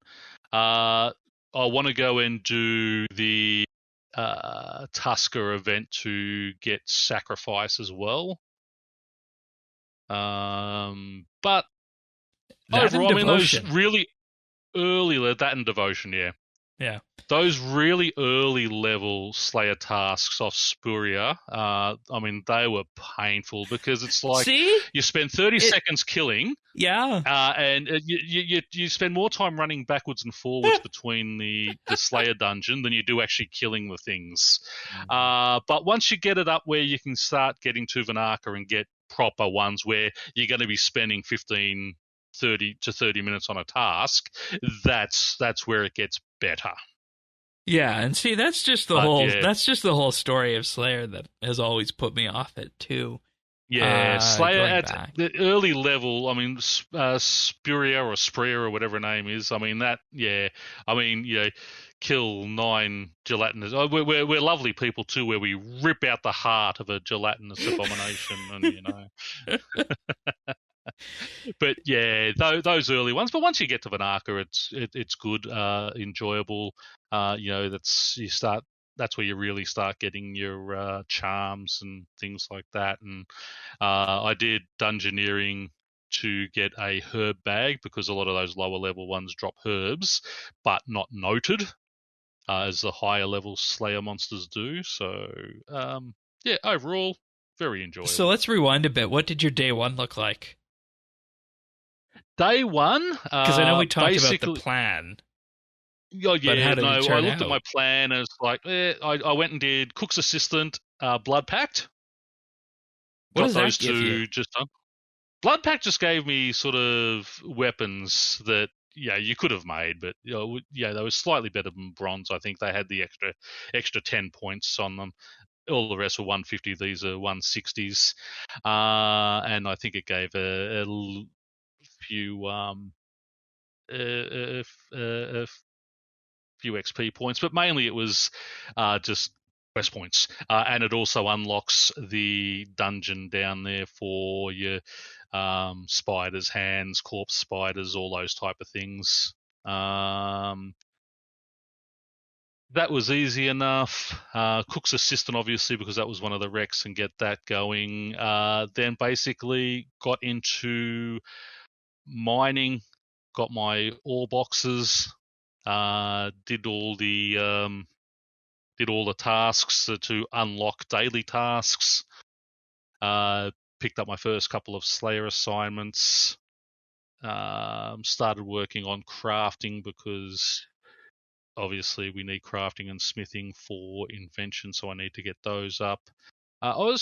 I want to go and do the Tusker event to get sacrifice as well. But that overall, I mean, those really early, that and Devotion, Yeah. Those really early level Slayer tasks off Spuria, I mean, they were painful because it's like you spend 30 seconds killing, and you spend more time running backwards and forwards between the Slayer dungeon than you do actually killing the things. But once you get it up where you can start getting to Vanaka and get proper ones where you're going to be spending 30 to 30 minutes on a task, that's where it gets better. Yeah, and see, that's just the whole story of Slayer that has always put me off it too. Yeah, Slayer going at back. the early level. I mean, Spuria or Sprea or whatever her name is. I mean that. Yeah, I mean, kill 9 gelatinous. Oh, we're lovely people too, where we rip out the heart of a gelatinous abomination, and But yeah, those early ones. But once you get to Vanaka, it's good, enjoyable. That's where you really start getting your charms and things like that. And I did dungeoneering to get a herb bag because a lot of those lower level ones drop herbs, but not noted as the higher level Slayer monsters do. So yeah, overall, very enjoyable. So let's rewind a bit. What did your day one look like? Day one, because I know we talked about the plan. Oh yeah, no. I looked out? at my plan and it's like, I went and did Cook's Assistant, Blood Pact. What does those that give you? Just done. Blood Pact just gave me sort of weapons that you could have made, but they were slightly better than bronze. I think they had the extra 10 points on them. All the rest were 150. These are 160s, and I think it gave a few few XP points, but mainly it was just quest points, and it also unlocks the dungeon down there for your spiders, hands, corpse spiders, all those type of things. That was easy enough. Cook's Assistant, obviously, because that was one of the recs, and get that going. Then basically got into mining, got my ore boxes, did all the tasks to unlock daily tasks. Picked up my first couple of Slayer assignments. Started working on crafting because obviously we need crafting and smithing for invention, so I need to get those up. I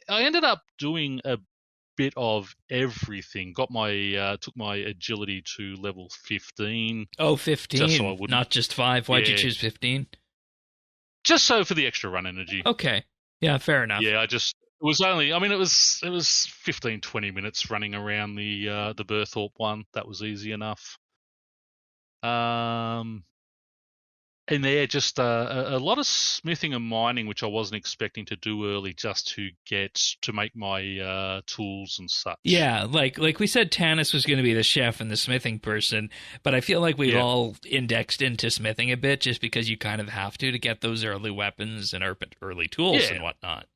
ended up doing a bit of everything. Took my agility to level 15. Oh, 15, just so not just 5. Why'd you choose 15? Just so for the extra run energy. Okay. Yeah, fair enough. Yeah, it was 15, 20 minutes running around the Berthorpe one. That was easy enough. And there, just a lot of smithing and mining, which I wasn't expecting to do early, just to make my tools and such. Yeah, like we said, Tanis was going to be the chef and the smithing person, but I feel like we've all indexed into smithing a bit, just because you kind of have to get those early weapons and early tools and whatnot.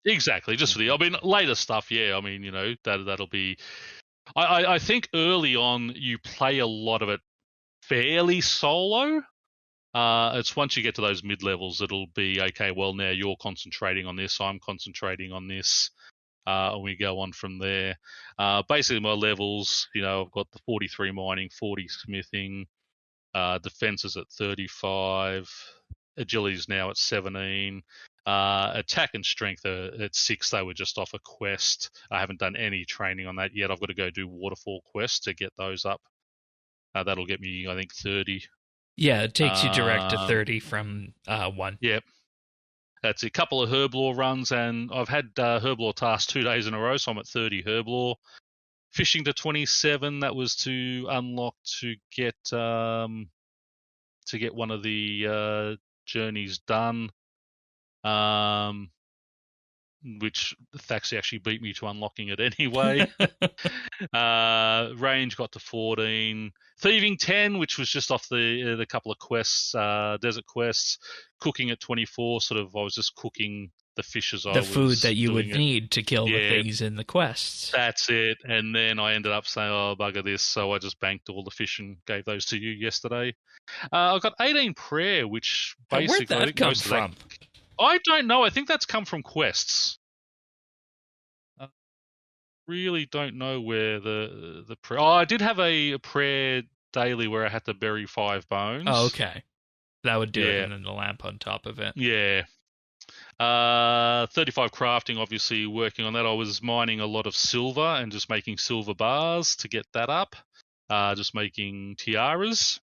Exactly, just for later stuff. Yeah, that'll be. I think early on you play a lot of it fairly solo. It's once you get to those mid-levels, it'll be, okay, well, now you're concentrating on this, I'm concentrating on this, and we go on from there. Basically, my levels, I've got the 43 mining, 40 smithing, defense is at 35, agility's now at 17, attack and strength are at 6. They were just off a quest. I haven't done any training on that yet. I've got to go do waterfall quests to get those up. That'll get me, I think, 30. Yeah, it takes you direct to 30 from 1. Yep. That's a couple of Herblore runs, and I've had Herblore tasks 2 days in a row, so I'm at 30 Herblore. Fishing to 27, that was to unlock to get one of the journeys done, which Thaxi actually beat me to unlocking it anyway. Range got to 14. Thieving 10, which was just off the couple of quests, desert quests. Cooking at 24, I was just cooking the fish as I was food that you would it. need to kill the things in the quests. That's it. And then I ended up saying, oh, bugger this, so I just banked all the fish and gave those to you yesterday. I got 18 prayer, which basically... Where'd that come from? I don't know. I think that's come from quests. Really don't know where the prayer... Oh, I did have a prayer daily where I had to bury 5 bones. Oh, okay. That would do it, and then the lamp on top of it. Yeah. 35 crafting, obviously working on that. I was mining a lot of silver and just making silver bars to get that up. Just making tiaras.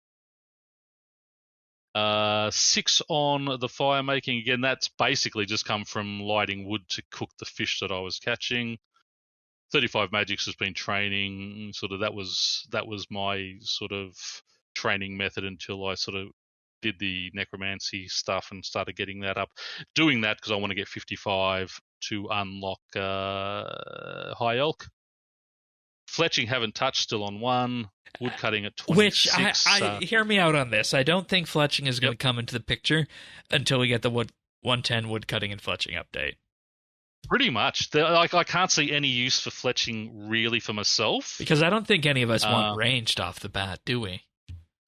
6 on the fire making. Again, that's basically just come from lighting wood to cook the fish that I was catching. 35 magics has been training. Sort of that was my sort of training method until I sort of did the necromancy stuff and started getting that up. Doing that because I want to get 55 to unlock High Elk. Fletching haven't touched, still on 1. Wood cutting at 26. Which, I hear me out on this. I don't think fletching is going to come into the picture until we get the 110 wood cutting and fletching update. Pretty much. I can't see any use for fletching really for myself. Because I don't think any of us want ranged off the bat, do we?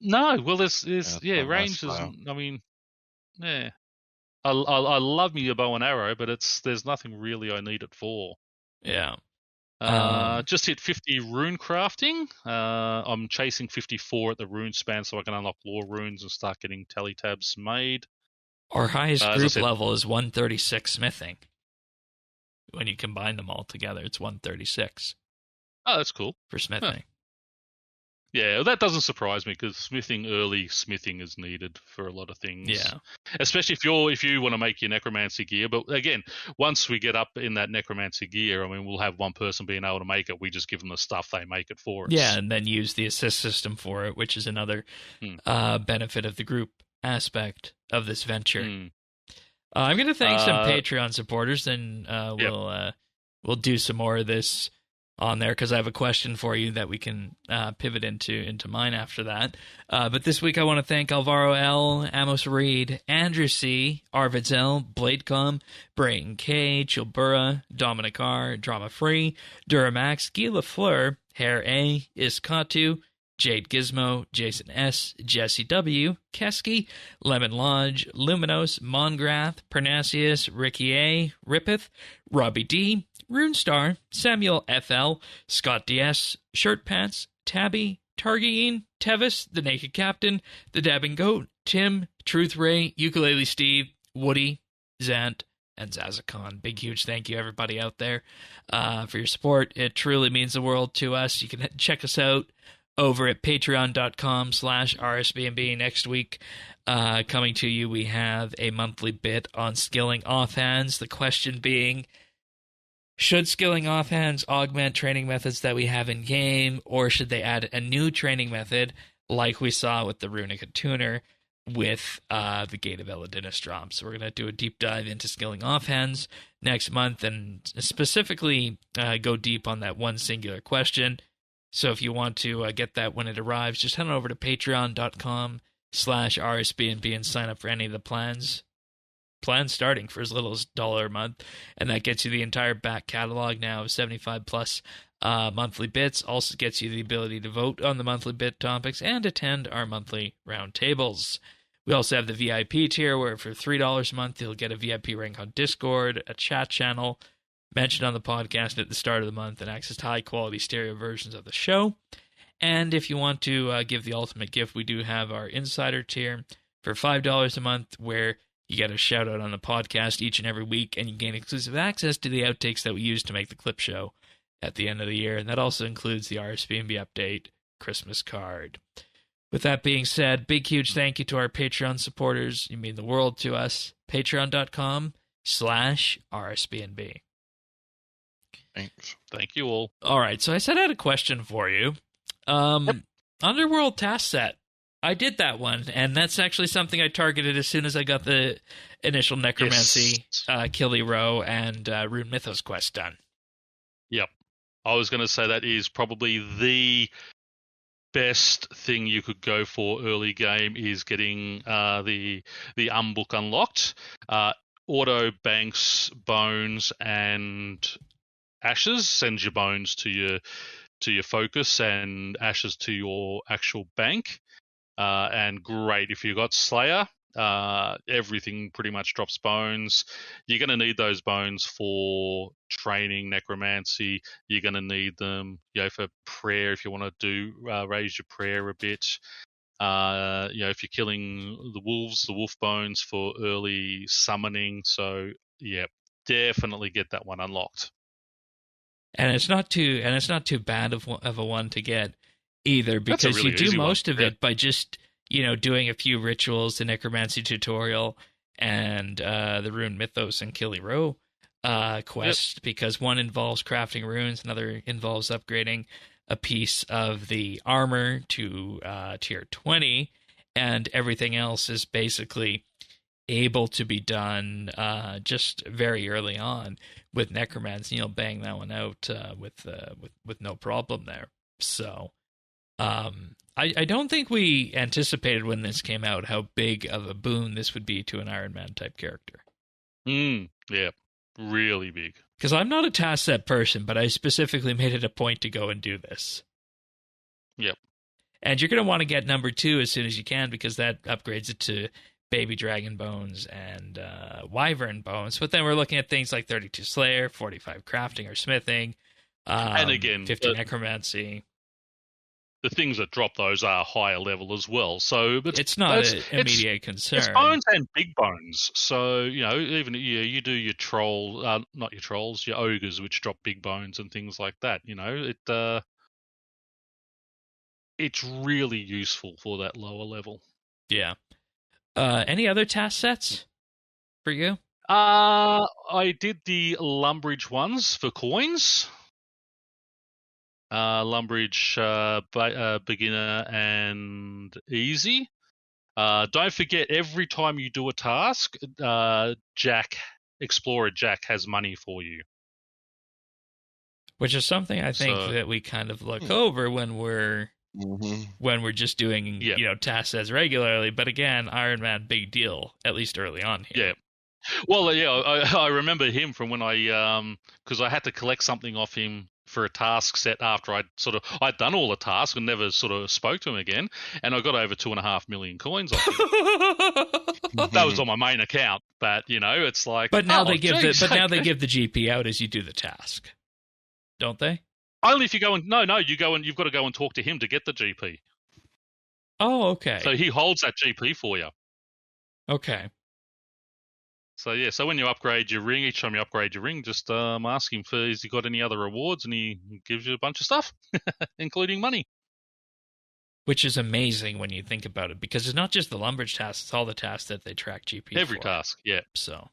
No. Well, there's range is, I mean, yeah. I love me a bow and arrow, but there's nothing really I need it for. Yeah. Just hit 50 rune crafting. I'm chasing 54 at the rune span so I can unlock lore runes and start getting tally tabs made. Our highest group level is 136 smithing. When you combine them all together, it's 136. Oh, that's cool. For smithing. Huh. Yeah, that doesn't surprise me because early smithing is needed for a lot of things. Yeah. Especially if you want to make your necromancy gear. But again, once we get up in that necromancy gear, I mean, we'll have one person being able to make it. We just give them the stuff, they make it for us. Yeah, and then use the assist system for it, which is another benefit of the group aspect of this venture. I'm going to thank some Patreon supporters, and we'll do some more of this on there because I have a question for you that we can pivot into mine after that. But this week I want to thank Alvaro L, Amos Reed, Andrew C, Arvids L, Bladecom, Brayton K, Chilbura, Dominic R, Drama Free, Duramax, Guy Lafleur, Hair A, Iskatu, Jade Gizmo, Jason S, Jesse W, Kesky, Lemon Lodge, Luminos, Mongrath, Parnassius, Ricky A, Rippeth, Robbie D, Runestar, Samuel FL, Scott DS, Shirt Pants, Tabby, Targine, Tevis, The Naked Captain, The Dabbing Goat, Tim, Truth Ray, Ukulele Steve, Woody, Zant, and Zazakon. Big, huge thank you, everybody out there, for your support. It truly means the world to us. You can check us out over at patreon.com/RSBANDB. Next week, coming to you, we have a monthly bit on skilling offhands. The question being, should skilling offhands augment training methods that we have in-game, or should they add a new training method like we saw with the Runic Attuner with the Gate of Eladinus drop? So we're going to do a deep dive into skilling offhands next month and specifically go deep on that one singular question. So if you want to get that when it arrives, just head on over to patreon.com/RSBNB and sign up for any of the plans. Plans starting for as little as $1 a month, and that gets you the entire back catalog now of 75 plus monthly bits. Also gets you the ability to vote on the monthly bit topics and attend our monthly roundtables. We also have the VIP tier where for $3 a month you'll get a VIP rank on Discord, a chat channel, mentioned on the podcast at the start of the month, and access to high-quality stereo versions of the show. And if you want to give the ultimate gift, we do have our Insider tier for $5 a month, where you get a shout-out on the podcast each and every week, and you gain exclusive access to the outtakes that we use to make the clip show at the end of the year. And that also includes the RSBNB Update Christmas card. With that being said, big, huge thank you to our Patreon supporters. You mean the world to us. Patreon.com/RSBNB. Thanks. Thank you all. All right, so I said I had a question for you. Underworld task set. I did that one, and that's actually something I targeted as soon as I got the initial Necromancy, Killy Row, and Rune Mythos quest done. Yep. I was going to say that is probably the best thing you could go for early game is getting the book unlocked. Auto banks bones and ashes, sends your bones to your focus and ashes to your actual bank. And great if you got Slayer, everything pretty much drops bones. You're going to need those bones for training necromancy. You're going to need them, for prayer if you want to do raise your prayer a bit. If you're killing the wolves, the wolf bones for early summoning. So yeah, definitely get that one unlocked. And it's not too bad of a one to get either, because you do most of it by just doing a few rituals, the necromancy tutorial, and the rune mythos and Killy Row quest, because one involves crafting runes, another involves upgrading a piece of the armor to tier 20, and everything else is basically able to be done just very early on with necromancy. You'll bang that one out with no problem there. So I don't think we anticipated when this came out how big of a boon this would be to an Iron Man type character. Yeah, really big. Because I'm not a task set person, but I specifically made it a point to go and do this. Yep. And you're going to want to get number 2 as soon as you can, because that upgrades it to baby dragon bones and wyvern bones. But then we're looking at things like 32 Slayer, 45 crafting or smithing, and again, 50 necromancy. The things that drop those are higher level as well. So it's not an immediate concern. It's bones and big bones. So, even you do your troll, not your trolls, your ogres, which drop big bones and things like that. It's really useful for that lower level. Yeah. Any other task sets for you? I did the Lumbridge ones for coins. Lumbridge beginner and easy. Don't forget, every time you do a task, Explorer Jack has money for you. Which is something I think that we kind of look over when we're just doing task sets regularly. But again, Iron Man, big deal, at least early on here. Yeah. Well, I remember him from when because I had to collect something off him for a task set after I'd done all the tasks and never sort of spoke to him again, and I got over 2.5 million coins off him. That was on my main account, but it's like. But now they give the GP out as you do the task, don't they? Only if you go and you've got to go and talk to him to get the GP. Oh, okay. So he holds that GP for you. Okay. So when you upgrade your ring, each time you upgrade your ring, just ask him has he got any other rewards, and he gives you a bunch of stuff, including money. Which is amazing when you think about it, because it's not just the Lumbridge tasks; it's all the tasks that they track GP Every for. task, yeah. So,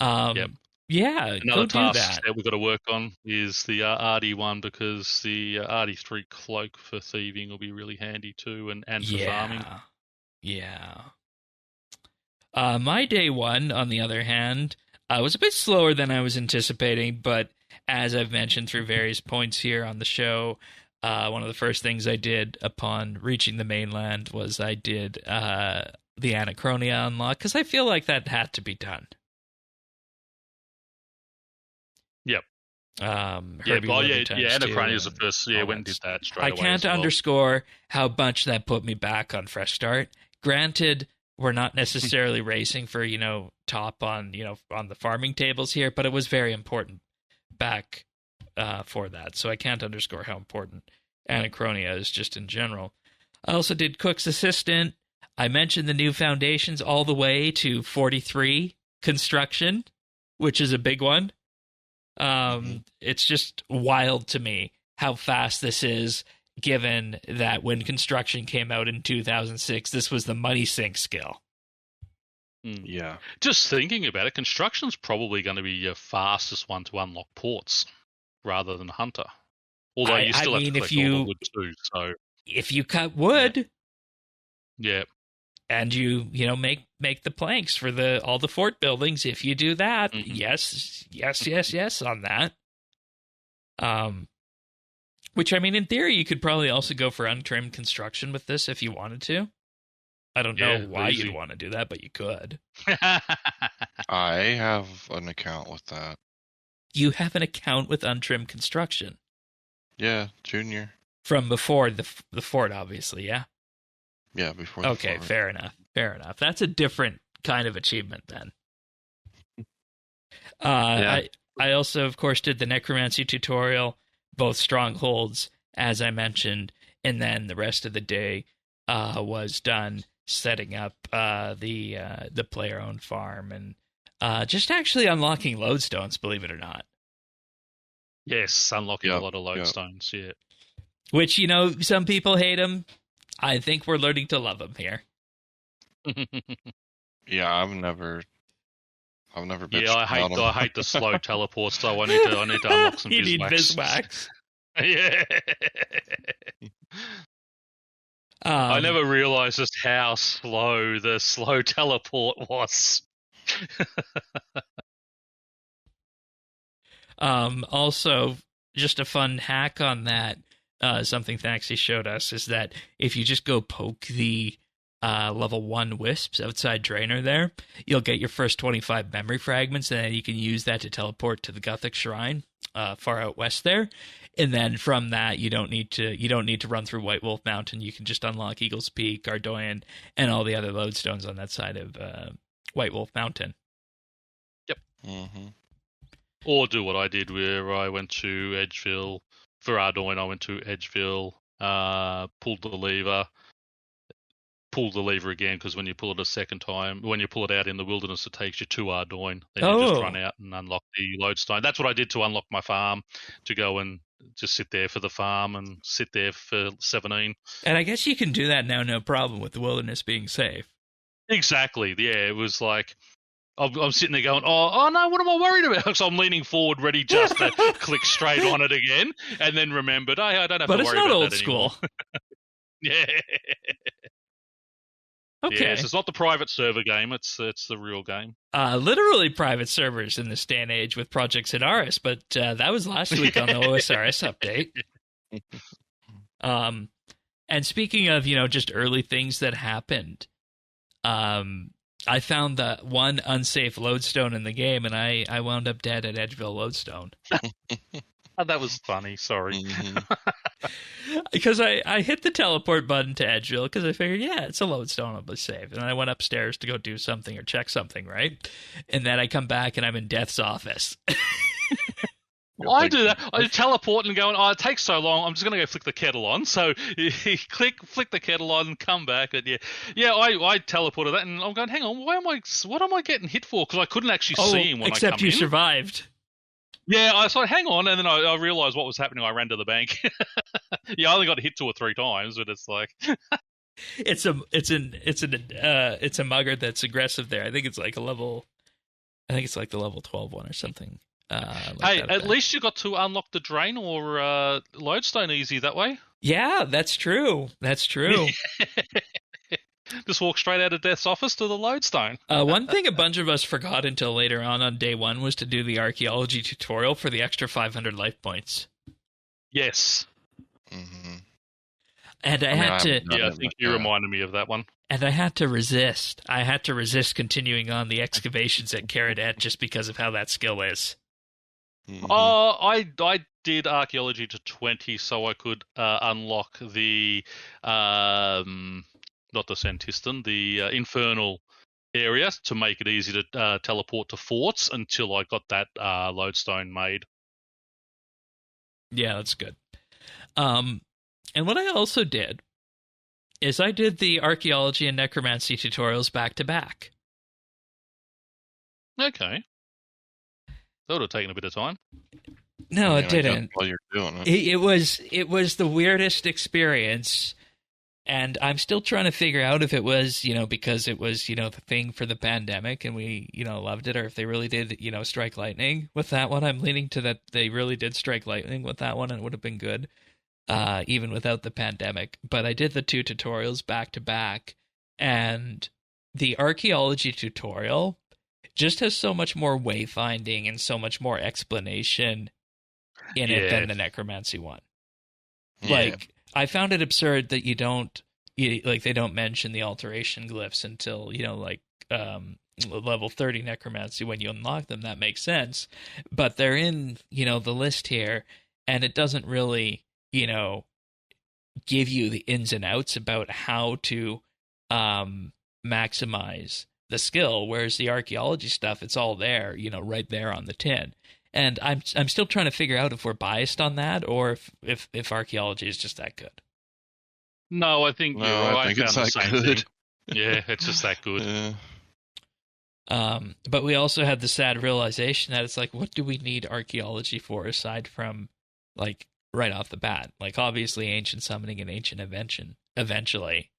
yep. Yeah, another task that we've got to work on is the RD one, because the RD3 cloak for thieving will be really handy too, and for farming. Yeah. My day one, on the other hand, was a bit slower than I was anticipating, but as I've mentioned through various points here on the show, one of the first things I did upon reaching the mainland was I did the Anachronia unlock, because I feel like that had to be done. Yep. Anachronia is the first. Yeah, went and did that straight away. I can't underscore how much that put me back on fresh start. Granted, we're not necessarily racing for, top on the farming tables here, but it was very important back for that. So I can't underscore how important Anachronia is just in general. I also did Cook's Assistant. I mentioned the new foundations all the way to 43 construction, which is a big one. It's just wild to me how fast this is, given that when construction came out in 2006, this was the money sink skill. Yeah. Just thinking about it, construction's probably going to be your fastest one to unlock ports rather than hunter. Although you still have to collect all the wood too. So if you cut wood, yeah, and you make the planks for all the fort buildings, if you do that, yes on that. Which, I mean, in theory, you could probably also go for untrimmed construction with this if you wanted to. I don't know why you'd want to do that, but you could. I have an account with that. You have an account with untrimmed construction? Yeah, Junior. From before the fort, obviously, yeah? Yeah, before the fort. Okay, fair enough. That's a different kind of achievement then. I also, of course, did the necromancy tutorial, both strongholds, as I mentioned, and then the rest of the day was done setting up the player-owned farm and just actually unlocking lodestones, believe it or not. Yes, unlocking a lot of lodestones, yeah. Which, some people hate them. I think we're learning to love them here. Yeah, I've never been. Yeah, I hate the slow teleports. So I need to unlock some. You need BitsBytes. Yeah. I never realized just how slow the slow teleport was. Also, just a fun hack on that, something Thaxy showed us, is that if you just go poke the level 1 wisps outside Draenor there, you'll get your first 25 memory fragments, and then you can use that to teleport to the Gothic Shrine far out west there. And then from that, you don't need to run through White Wolf Mountain. You can just unlock Eagle's Peak, Gardoyan, and all the other lodestones on that side of White Wolf Mountain. Yep. Mm-hmm. Or do what I did, where I went to Edgeville for Ardoin. I went to Edgeville, pulled the lever again, because when you pull it a second time, when you pull it out in the wilderness, it takes you to Ardoin. Then you just run out and unlock the lodestone. That's what I did to unlock my farm, to go and just sit there for the farm and sit there for 17. And I guess you can do that now, no problem, with the wilderness being safe. Exactly. Yeah, it was like, I'm sitting there going, oh no, what am I worried about? So I'm leaning forward, ready just to click straight on it again, and then remembered, I don't have to worry about that anymore. But it's not old school. Yeah. Okay. Yes, it's not the private server game, it's the real game. Literally private servers in this day and age with Project Sidaris, but that was last week on the OSRS update. And speaking of, just early things that happened, I found the one unsafe lodestone in the game, and I wound up dead at Edgeville Lodestone. Oh, that was funny, sorry. Mm-hmm. Because I hit the teleport button to Edgeville, because I figured, yeah, it's a lodestone, I'll be safe. And I went upstairs to go do something or check something, right? And then I come back, and I'm in Death's office. Well, I do that. I teleport and go, it takes so long, I'm just going to go flick the kettle on. So you flick the kettle on, come back, and I teleported that, and I'm going, hang on, what am I getting hit for? Because I couldn't actually see him when I come in. Except you survived. Yeah, I thought, hang on, and then I realised what was happening. I ran to the bank. I only got hit 2 or 3 times, but it's like it's a mugger that's aggressive there. I think it's like the level 12 one or something. At least you got to unlock the drain or lodestone easy that way. Yeah, that's true. Just walk straight out of Death's office to the lodestone. One thing a bunch of us forgot until later on day 1 was to do the archaeology tutorial for the extra 500 life points. Yes. Mm-hmm. And I think you reminded me of that one. And I had to resist. Continuing on the excavations at Caradet just because of how that skill is. Mm-hmm. I did archaeology to 20 so I could unlock the not the Santistan, the infernal area, to make it easy to teleport to forts until I got that lodestone made. Yeah, that's good. And what I also did is I did the archaeology and necromancy tutorials back to back. Okay. That would have taken a bit of time. No, it didn't. While you're doing it. It was the weirdest experience. And I'm still trying to figure out if it was, because it was, the thing for the pandemic and we, loved it, or if they really did, strike lightning with that one. I'm leaning to that they really did strike lightning with that one, and it would have been good, even without the pandemic. But I did the 2 tutorials back to back, and the archaeology tutorial just has so much more wayfinding and so much more explanation in it than the necromancy one. Yeah. Like, I found it absurd that they don't mention the alteration glyphs until, level 30 necromancy when you unlock them. That makes sense. But they're in, the list here, and it doesn't really, give you the ins and outs about how to maximize the skill, whereas the archaeology stuff, it's all there, right there on the tin. And I'm still trying to figure out if we're biased on that or if archaeology is just that good. No, I think you're right. I think it's that good. Yeah, it's just that good. Yeah. But we also had the sad realization that it's like, what do we need archaeology for aside from, like, right off the bat? Like, obviously, ancient summoning and ancient eventually.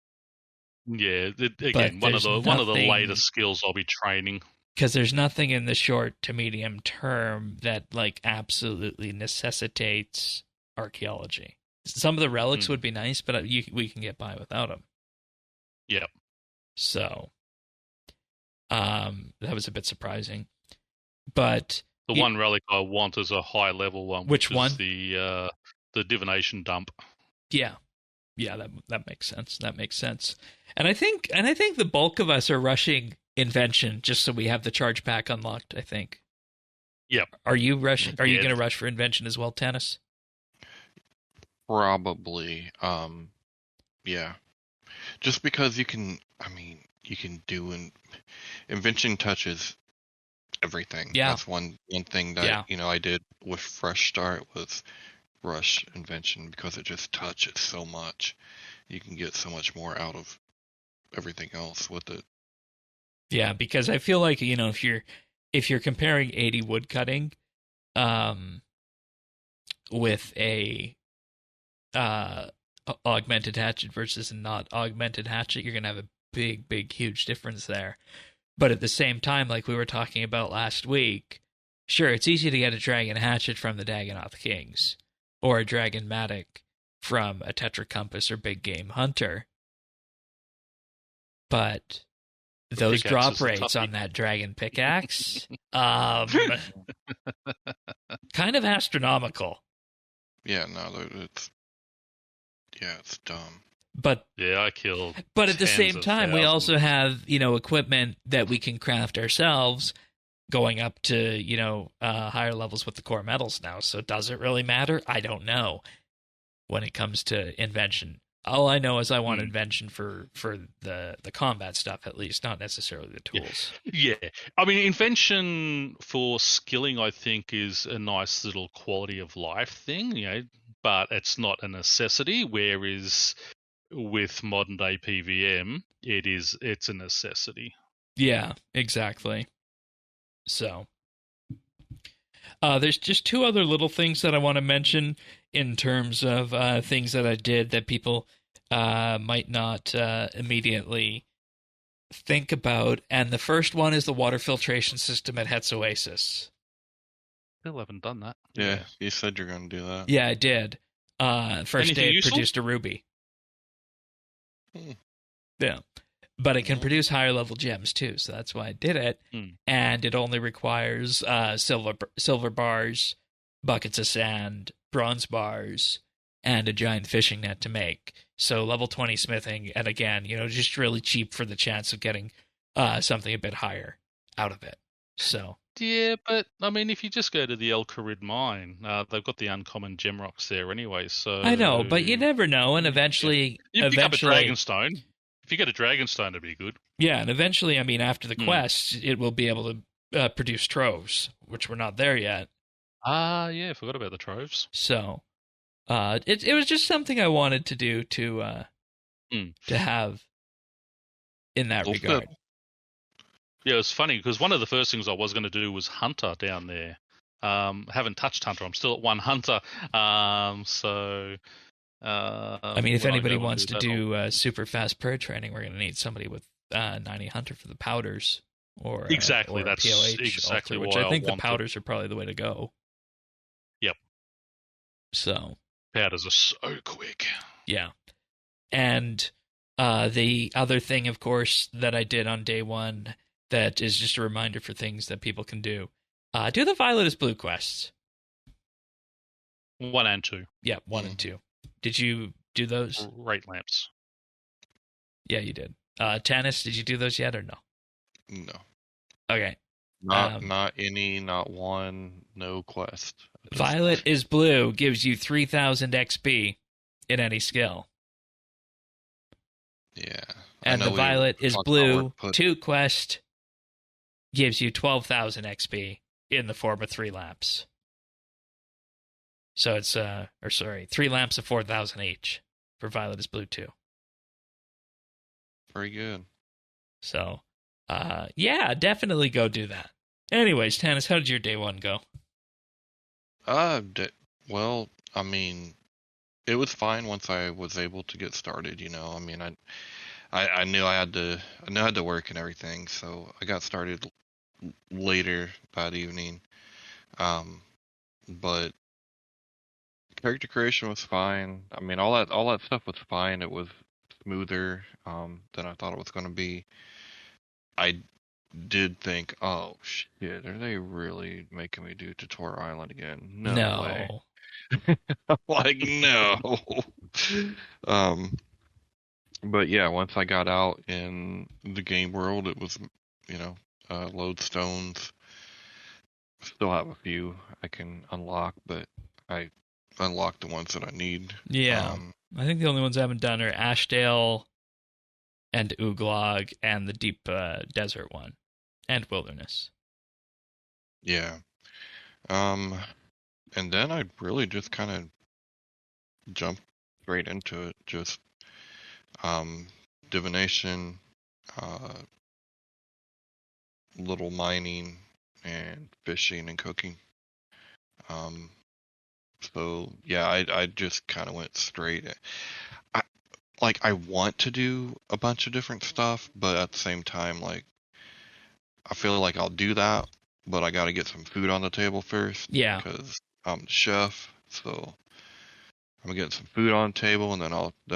Yeah, again, one of the later skills I'll be training. Because there's nothing in the short to medium term that like absolutely necessitates archaeology. Some of the relics would be nice, but we can get by without them. Yep. So, that was a bit surprising. But the one relic I want is a high level one. Which one? The divination dump. Yeah, that makes sense. That makes sense. And I think the bulk of us are rushing invention just so we have the charge pack unlocked. I think. Yep. Are you rushing? Are you going to rush for invention as well, Tennis? Probably. Yeah. Just because you can do invention touches everything. Yeah. That's one thing that I did with Fresh Start was rush invention because it just touches so much. You can get so much more out of everything else with it. Yeah, because I feel like if you're comparing 80 woodcutting, with a augmented hatchet versus a not augmented hatchet, you're gonna have a big huge difference there. But at the same time, like we were talking about last week, sure, it's easy to get a dragon hatchet from the Dagonoth Kings or a dragon mattock from a Tetra Compass or Big Game Hunter, but those drop rates on that dragon pickaxe, kind of astronomical. Yeah, no, it's dumb. But yeah, I killed. But at the same time, we also have equipment that we can craft ourselves, going up to higher levels with the core metals now. So does it really matter? I don't know. When it comes to invention, all I know is I want invention for the combat stuff, at least, not necessarily the tools. Yeah. I mean, invention for skilling, I think, is a nice little quality of life thing, but it's not a necessity. Whereas with modern day PVM, it's a necessity. Yeah, exactly. So, there's just two other little things that I want to mention in terms of things that I did that people might not immediately think about. And the first one is the water filtration system at Het's Oasis. Still haven't done that. Yeah, you said you're going to do that. Yeah, I did. First day it produced a ruby. Yeah. But it can produce higher level gems too, so that's why I did it. And it only requires silver bars, buckets of sand, bronze bars, and a giant fishing net to make. So level 20 smithing, and again, just really cheap for the chance of getting something a bit higher out of it. So yeah, but I mean, if you just go to the El Kharid mine, they've got the uncommon gem rocks there anyway. So I know, but you never know, and eventually, you pick up a Dragonstone. If you get a Dragonstone, it'd be good. Yeah, and eventually, I mean, after the quest, it will be able to produce troves, which we're not there yet. Yeah, I forgot about the troves. So, it was just something I wanted to do to have in that regard. Yeah, it was funny because one of the first things I was going to do was Hunter down there. Haven't touched Hunter. I'm still at one Hunter. I mean, if anybody wants to do super fast prayer training, we're going to need somebody with 90 Hunter for the powders, or exactly or that's POH exactly which I think the powders are probably the way to go. Yep. So powders are so quick. Yeah, and the other thing, of course, that I did on day one that is just a reminder for things that people can do. Do the Violet is Blue quests. 1 and 2. Yeah, 1 and 2. Did you do those? Rate lamps. Yeah, you did. Tannis, did you do those yet or no? No. Okay. Not any, not one, no quest. Violet is Blue gives you 3,000 XP in any skill. Yeah. And the Violet is Blue 2 quest gives you 12,000 XP in the form of 3 lamps. So it's 3 lamps of 4,000 each for Violet is Blue 2. Very good. So, yeah, definitely go do that. Anyways, Tannis, how did your day one go? Well, I mean, it was fine once I was able to get started. I mean, I knew I had to work and everything, so I got started later that evening. But character creation was fine. I mean, all that stuff was fine. It was smoother than I thought it was going to be. I did think, oh shit, are they really making me do Tutorial Island again? No way. Like, no. But yeah, once I got out in the game world, it was, lodestones. Still have a few I can unlock, but I unlocked the ones that I need. Yeah. I think the only ones I haven't done are Ashdale and Uglog and the Deep Desert one and Wilderness. Yeah. And then I really just kind of jumped straight into it. Just divination, little mining, and fishing and cooking. So yeah, I just kind of went straight. I want to do a bunch of different stuff, but at the same time, like, I feel like I'll do that, but I got to get some food on the table first. Yeah. Because I'm the chef, so I'm getting some food on the table, and then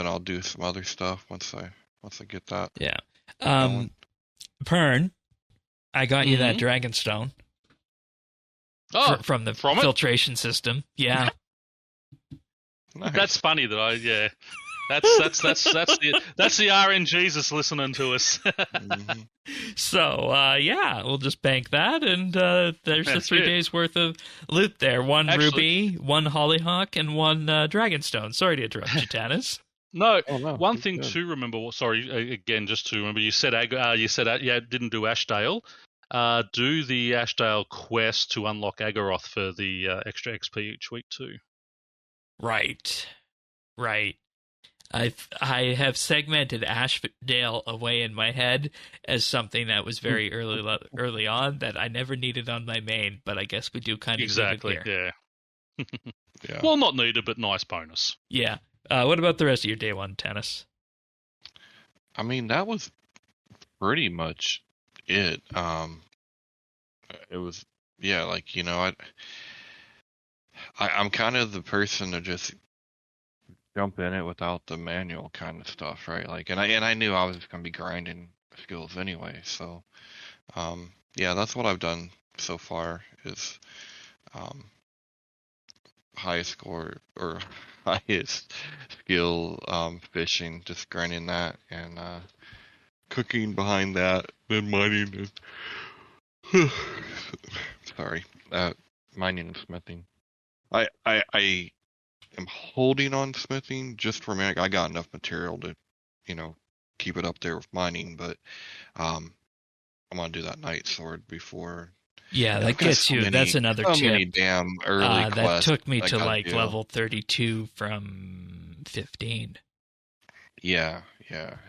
I'll do some other stuff once I get that. Yeah. Pern, I got you that Dragonstone. Oh, from the filtration system. Yeah. Nice. That's funny that That's the RNGesus listening to us. Mm-hmm. So we'll just bank that, and there's the 3 days worth of loot there. One ruby, one hollyhock, and one dragonstone. Sorry to interrupt you, Tanis. No, one thing to remember. Sorry, again, just to remember. You said didn't do Ashdale. Do the Ashdale quest to unlock Agaroth for the extra XP each week too. Right. I have segmented Ashdale away in my head as something that was very early on that I never needed on my main, but I guess we do kind of exactly. need it here. Yeah. Well, not needed, but nice bonus. Yeah. What about the rest of your day one, Tanis? I mean, that was pretty much it. It was, I'm kind of the person to just jump in it without the manual kind of stuff, right? Like, and I knew I was just gonna be grinding skills anyway, so that's what I've done so far is highest score or highest skill fishing, just grinding that, and cooking behind that, then mining and sorry, mining and smithing. I am holding on smithing just for a minute. I got enough material to, keep it up there with mining, but I'm gonna do that night sword before. Yeah, that gets you. That's another tip. Many damn early that took me to level 32 from 15. Yeah,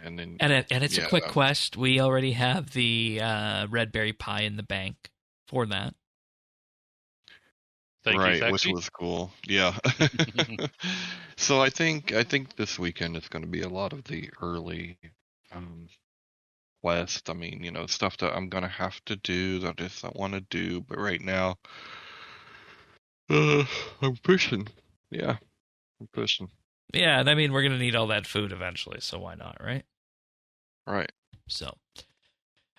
and then it's a quick quest. We already have the red berry pie in the bank for that. Thank you, which was cool. Yeah. So I think this weekend is going to be a lot of the early quest. I mean, stuff that I'm going to have to do that I just don't want to do, but right now I'm pushing. Yeah. I'm pushing. Yeah, and I mean, we're going to need all that food eventually, so why not, right? Right. So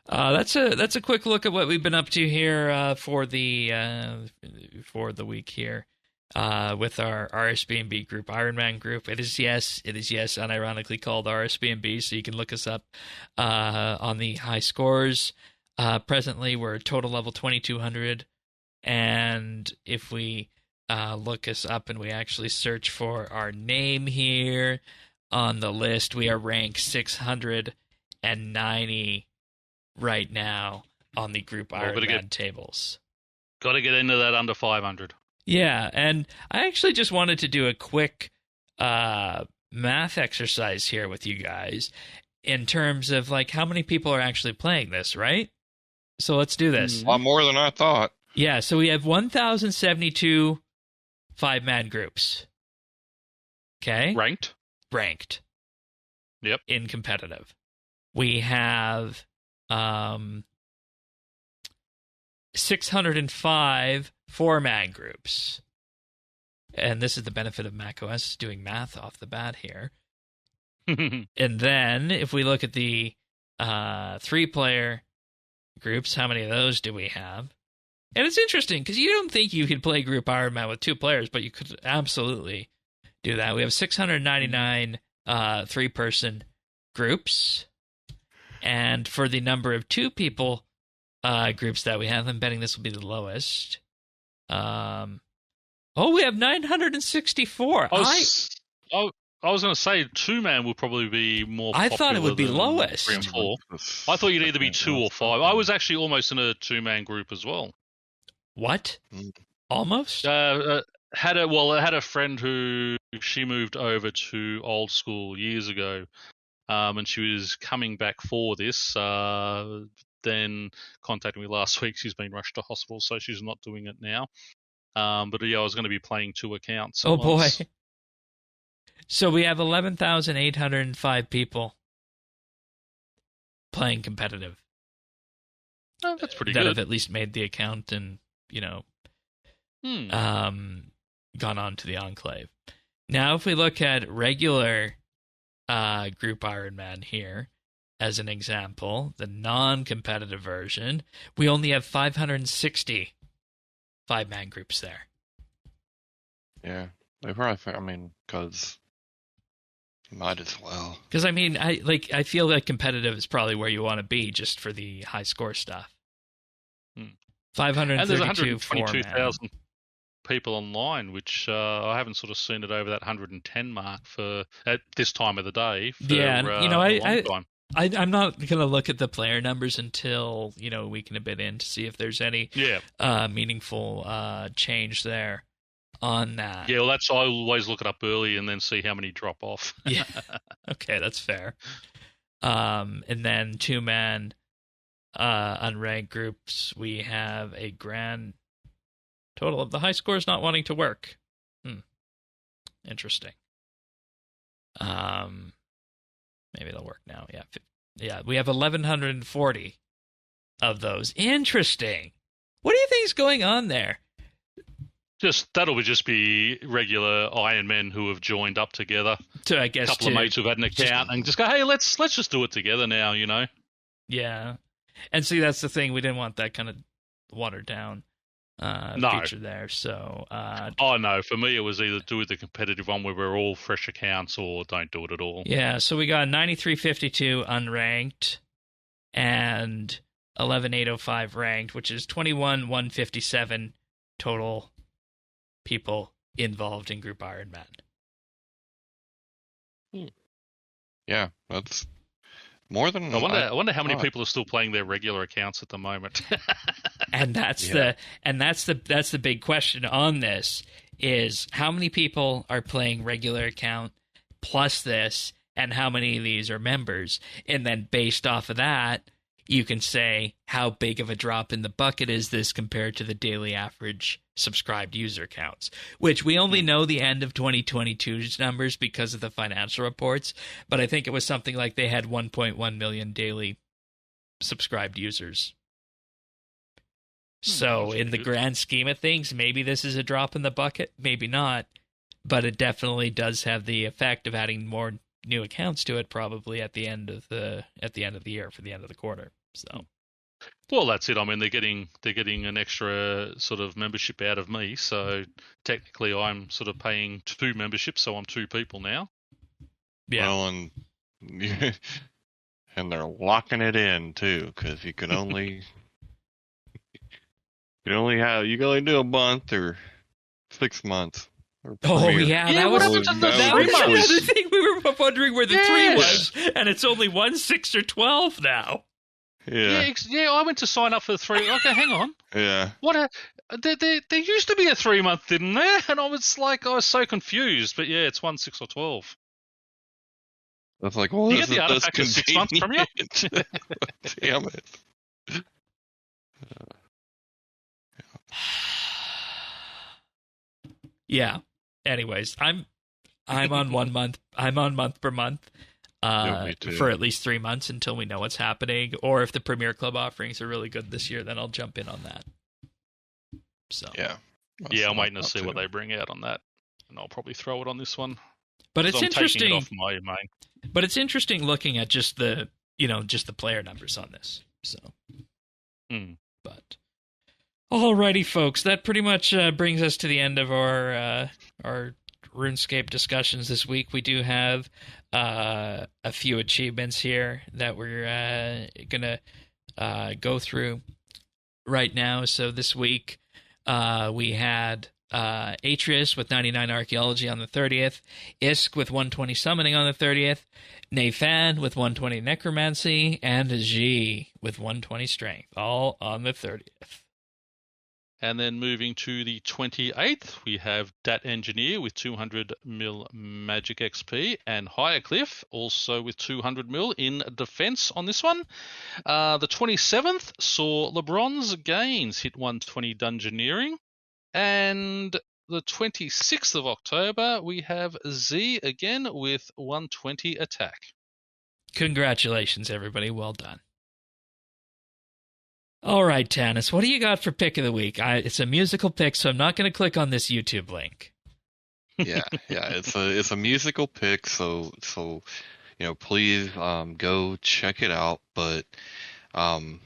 that's a quick look at what we've been up to here for the week here with our RSBANDB group, Ironman group. It is unironically called RSBANDB, so you can look us up on the high scores. Presently, we're total level 2200, and if we look us up and we actually search for our name here on the list, we are ranked 690 right now on the Group Ironman tables. Got to get into that under 500. Yeah, and I actually just wanted to do a quick math exercise here with you guys in terms of like how many people are actually playing this, right? So let's do this. A lot more than I thought. Yeah, so we have 1,072 5-man groups. Okay? Ranked. Yep. In competitive. We have 605 4-man groups. And this is the benefit of macOS doing math off the bat here. And then if we look at the 3-player groups, how many of those do we have? And it's interesting because you don't think you could play Group Ironman with 2 players, but you could absolutely do that. We have 699 3-person groups. And for the number of 2-people groups that we have, I'm betting this will be the lowest. We have 964. I was going to say 2-man would probably be more popular. I thought it would be lowest. 3 and 4. I thought you'd either be 2 or 5. I was actually almost in a 2-man group as well. What? Almost? It had a friend who she moved over to old school years ago, and she was coming back for this. Then contacted me last week. She's been rushed to hospital, so she's not doing it now. But yeah, I was going to be playing 2 accounts. Oh boy! So we have 11,805 people playing competitive. Oh, that's pretty good. That good. have at least made the account and gone on to the Enclave. Now, if we look at regular Group Ironman here, as an example, the non-competitive version, we only have 560 5-man groups there. Yeah, they probably. Because you might as well. Because I feel like competitive is probably where you want to be, just for the high score stuff. 532 and there's 122,000 people online, which I haven't sort of seen it over that 110 mark at this time of the day. I'm not going to look at the player numbers until a week and a bit in to see if there's any meaningful change there on that. Yeah, well, I always look it up early and then see how many drop off. Yeah, okay, that's fair. And then 2-man unranked groups, we have a grand total of the high scores not wanting to work. Interesting. Maybe it'll work now. Yeah, we have 1,140 of those. Interesting. What do you think is going on there? That'll just be regular Ironmen who have joined up together. So I guess a couple of mates who've had an account and just go, hey, let's just do it together now, Yeah, and see, that's the thing. We didn't want that kind of watered down feature there. So, no, for me it was either do the competitive one where we're all fresh accounts, or don't do it at all. Yeah, so we got 9,352 unranked and 11,805 ranked, which is 21,157 total people involved in Group Ironman. Yeah, that's more than. I wonder how many people are still playing their regular accounts at the moment. And that's the big question on this is how many people are playing regular account plus this, and how many of these are members, and then based off of that, you can say how big of a drop in the bucket is this compared to the daily average subscribed user counts, which we only know the end of 2022's numbers because of the financial reports, but I think it was something like they had 1.1 million daily subscribed users. So in the grand scheme of things, maybe this is a drop in the bucket, maybe not, but it definitely does have the effect of adding more new accounts to it probably at the end of the year, for the end of the quarter. So, well, that's it. I mean, they're getting an extra sort of membership out of me, so technically I'm sort of paying 2 memberships, so I'm 2 people now. Yeah. Well, and they're locking it in too, because you can only you can only do a month or 6 months. Oh, yeah, that was another thing. We were wondering where the 3 was, and it's only 1, 6, or 12 now. Yeah, I went to sign up for the 3. Okay, hang on. Yeah. There used to be a 3-month, didn't there? And I was so confused. But yeah, it's 1, 6, or 12. That's like, well, you get the artifact of 6 months from you? Damn it. Yeah. Anyways, I'm on 1 month. I'm on month per month me too. for at least 3 months until we know what's happening. Or if the Premier Club offerings are really good this year, then I'll jump in on that. So Yeah. I'm waiting to see what they bring out on that, and I'll probably throw it on this one. But it's interesting. Taking it off my main. But it's interesting looking at just the player numbers on this. So, But alrighty, folks, that pretty much brings us to the end of our RuneScape discussions this week. We do have a few achievements here that we're gonna go through right now. So this week we had Atreus with 99 Archaeology on the 30th, Isk with 120 Summoning on the 30th, Nathan with 120 Necromancy, and G with 120 Strength, all on the 30th. And then moving to the 28th, we have Dat Engineer with 200 mil Magic XP, and Higher Cliff also with 200 mil in defense on this one. The 27th saw LeBron's Gains hit 120 Dungeoneering. And the 26th of October, we have Z again with 120 Attack. Congratulations, everybody. Well done. All right, Tanis, what do you got for pick of the week? It's a musical pick, so I'm not going to click on this YouTube link. Yeah, it's a musical pick, so please go check it out. But I'm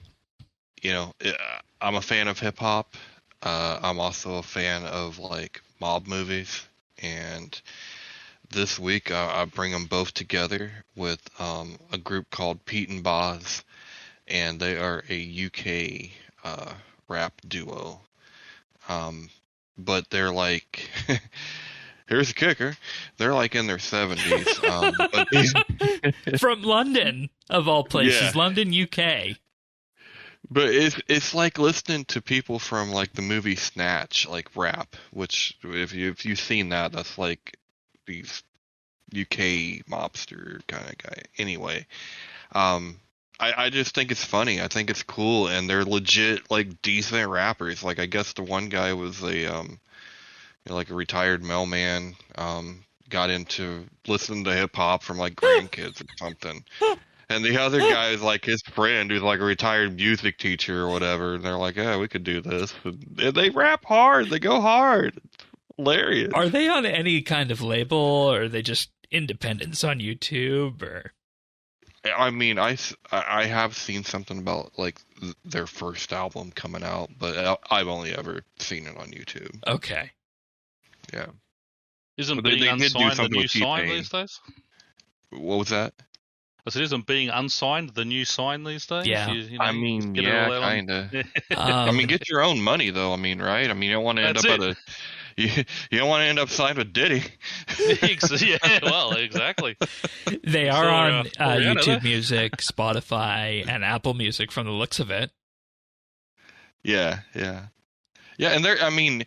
a fan of hip hop. I'm also a fan of like mob movies, and this week I bring them both together with a group called Pete and Boz, and they are a UK rap duo. But they're like, here's the kicker, they're like in their 70s. From London, of all places, yeah. London, UK. But it's like listening to people from like the movie Snatch, like rap. Which if you've seen that, that's like these UK mobster kind of guy. Anyway, I just think it's funny. I think it's cool, and they're legit like decent rappers. Like I guess the one guy was like a retired mailman. Got into listening to hip hop from like grandkids or something. And the other guy is like his friend who's like a retired music teacher or whatever. And they're like, yeah, we could do this. And they rap hard. They go hard. It's hilarious. Are they on any kind of label, or are they just independents on YouTube? Or I mean, I have seen something about like their first album coming out, but I've only ever seen it on YouTube. Okay. Yeah. Isn't being unsigned the new sign these days? What was that? I said, isn't being unsigned the new sign these days? Yeah. I mean, yeah, kind of. I mean, get your own money, though. I mean, right? I mean, you don't want to end up you don't want to end up signed with Diddy. Yeah, well, exactly. They are on YouTube Music, Spotify, and Apple Music from the looks of it. Yeah, and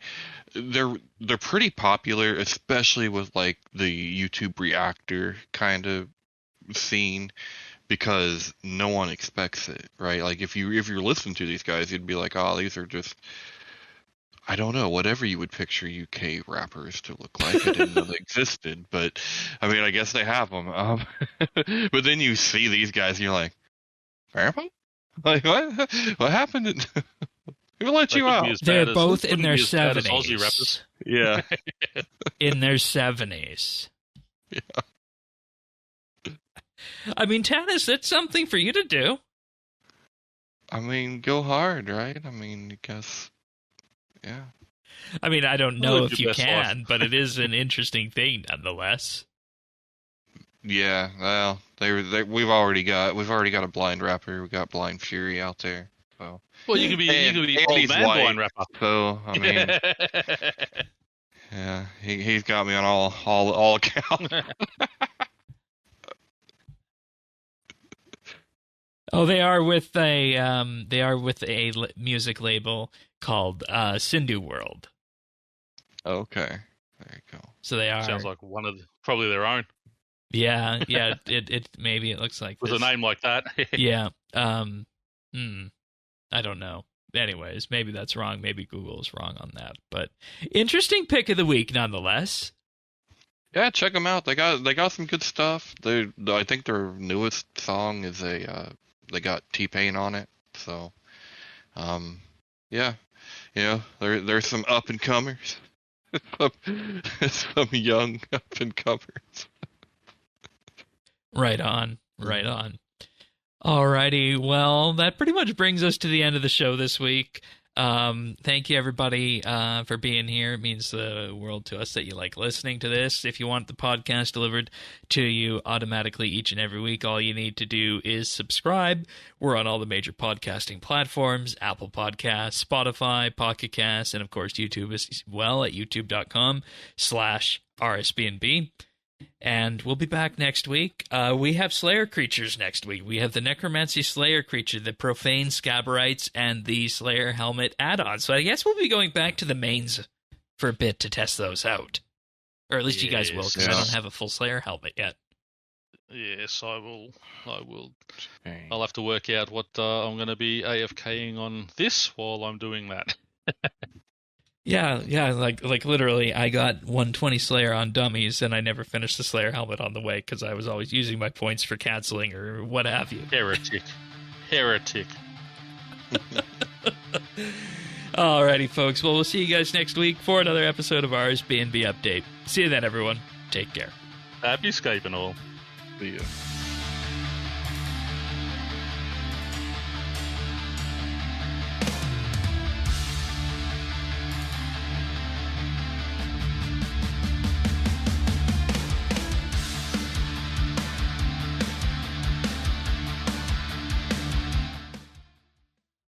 they're pretty popular, especially with like the YouTube reactor kind of scene, because no one expects it, right? Like if you're listening to these guys, you'd be like, oh, these are just, I don't know, whatever you would picture UK rappers to look like. I didn't know they existed, but I mean, I guess they have them. But then you see these guys, and you're like, Grandpa? Like what happened? Who let you out? They're both in their 70s. Yeah. In their 70s. Yeah. I mean, Tanis, that's something for you to do. I mean, go hard, right? I mean, I guess, yeah. I mean, I don't know if you can, but it is an interesting thing nonetheless. Yeah, well, we've already got a blind rapper. We got Blind Fury out there. So. Well, you could be old man blind rapper. So I mean, yeah, he's got me on all accounts. Oh, they are with a music label called Sindu World. Okay, there you go. So they are. Sounds like probably their own. Yeah. It maybe it looks like with a name like that. Yeah. I don't know. Anyways, maybe that's wrong. Maybe Google's wrong on that. But interesting pick of the week, nonetheless. Yeah, check them out. They got some good stuff. I think their newest song is they got T-Pain on it. So, yeah, there's some up and comers, some young up and comers. Right on. Alrighty, well, that pretty much brings us to the end of the show this week. Thank you, everybody, for being here. It means the world to us that you like listening to this. If you want the podcast delivered to you automatically each and every week, all you need to do is subscribe. We're on all the major podcasting platforms, Apple Podcasts, Spotify, Pocket Casts, and, of course, YouTube as well at youtube.com/RSBANDB. And we'll be back next week. We have Slayer creatures next week. We have the Necromancy Slayer creature, the Profane Scabberites, and the Slayer Helmet add-on. So I guess we'll be going back to the mains for a bit to test those out. Or at least you guys will, because I don't have a full Slayer Helmet yet. Yes, I will. I'll have to work out what I'm going to be AFKing on this while I'm doing that. Yeah, like literally, I got 120 Slayer on dummies, and I never finished the Slayer Helmet on the way because I was always using my points for canceling or what have you. Heretic. Alrighty, folks. Well, we'll see you guys next week for another episode of RSBANDB Update. See you then, everyone. Take care. Happy Skype and all. See ya.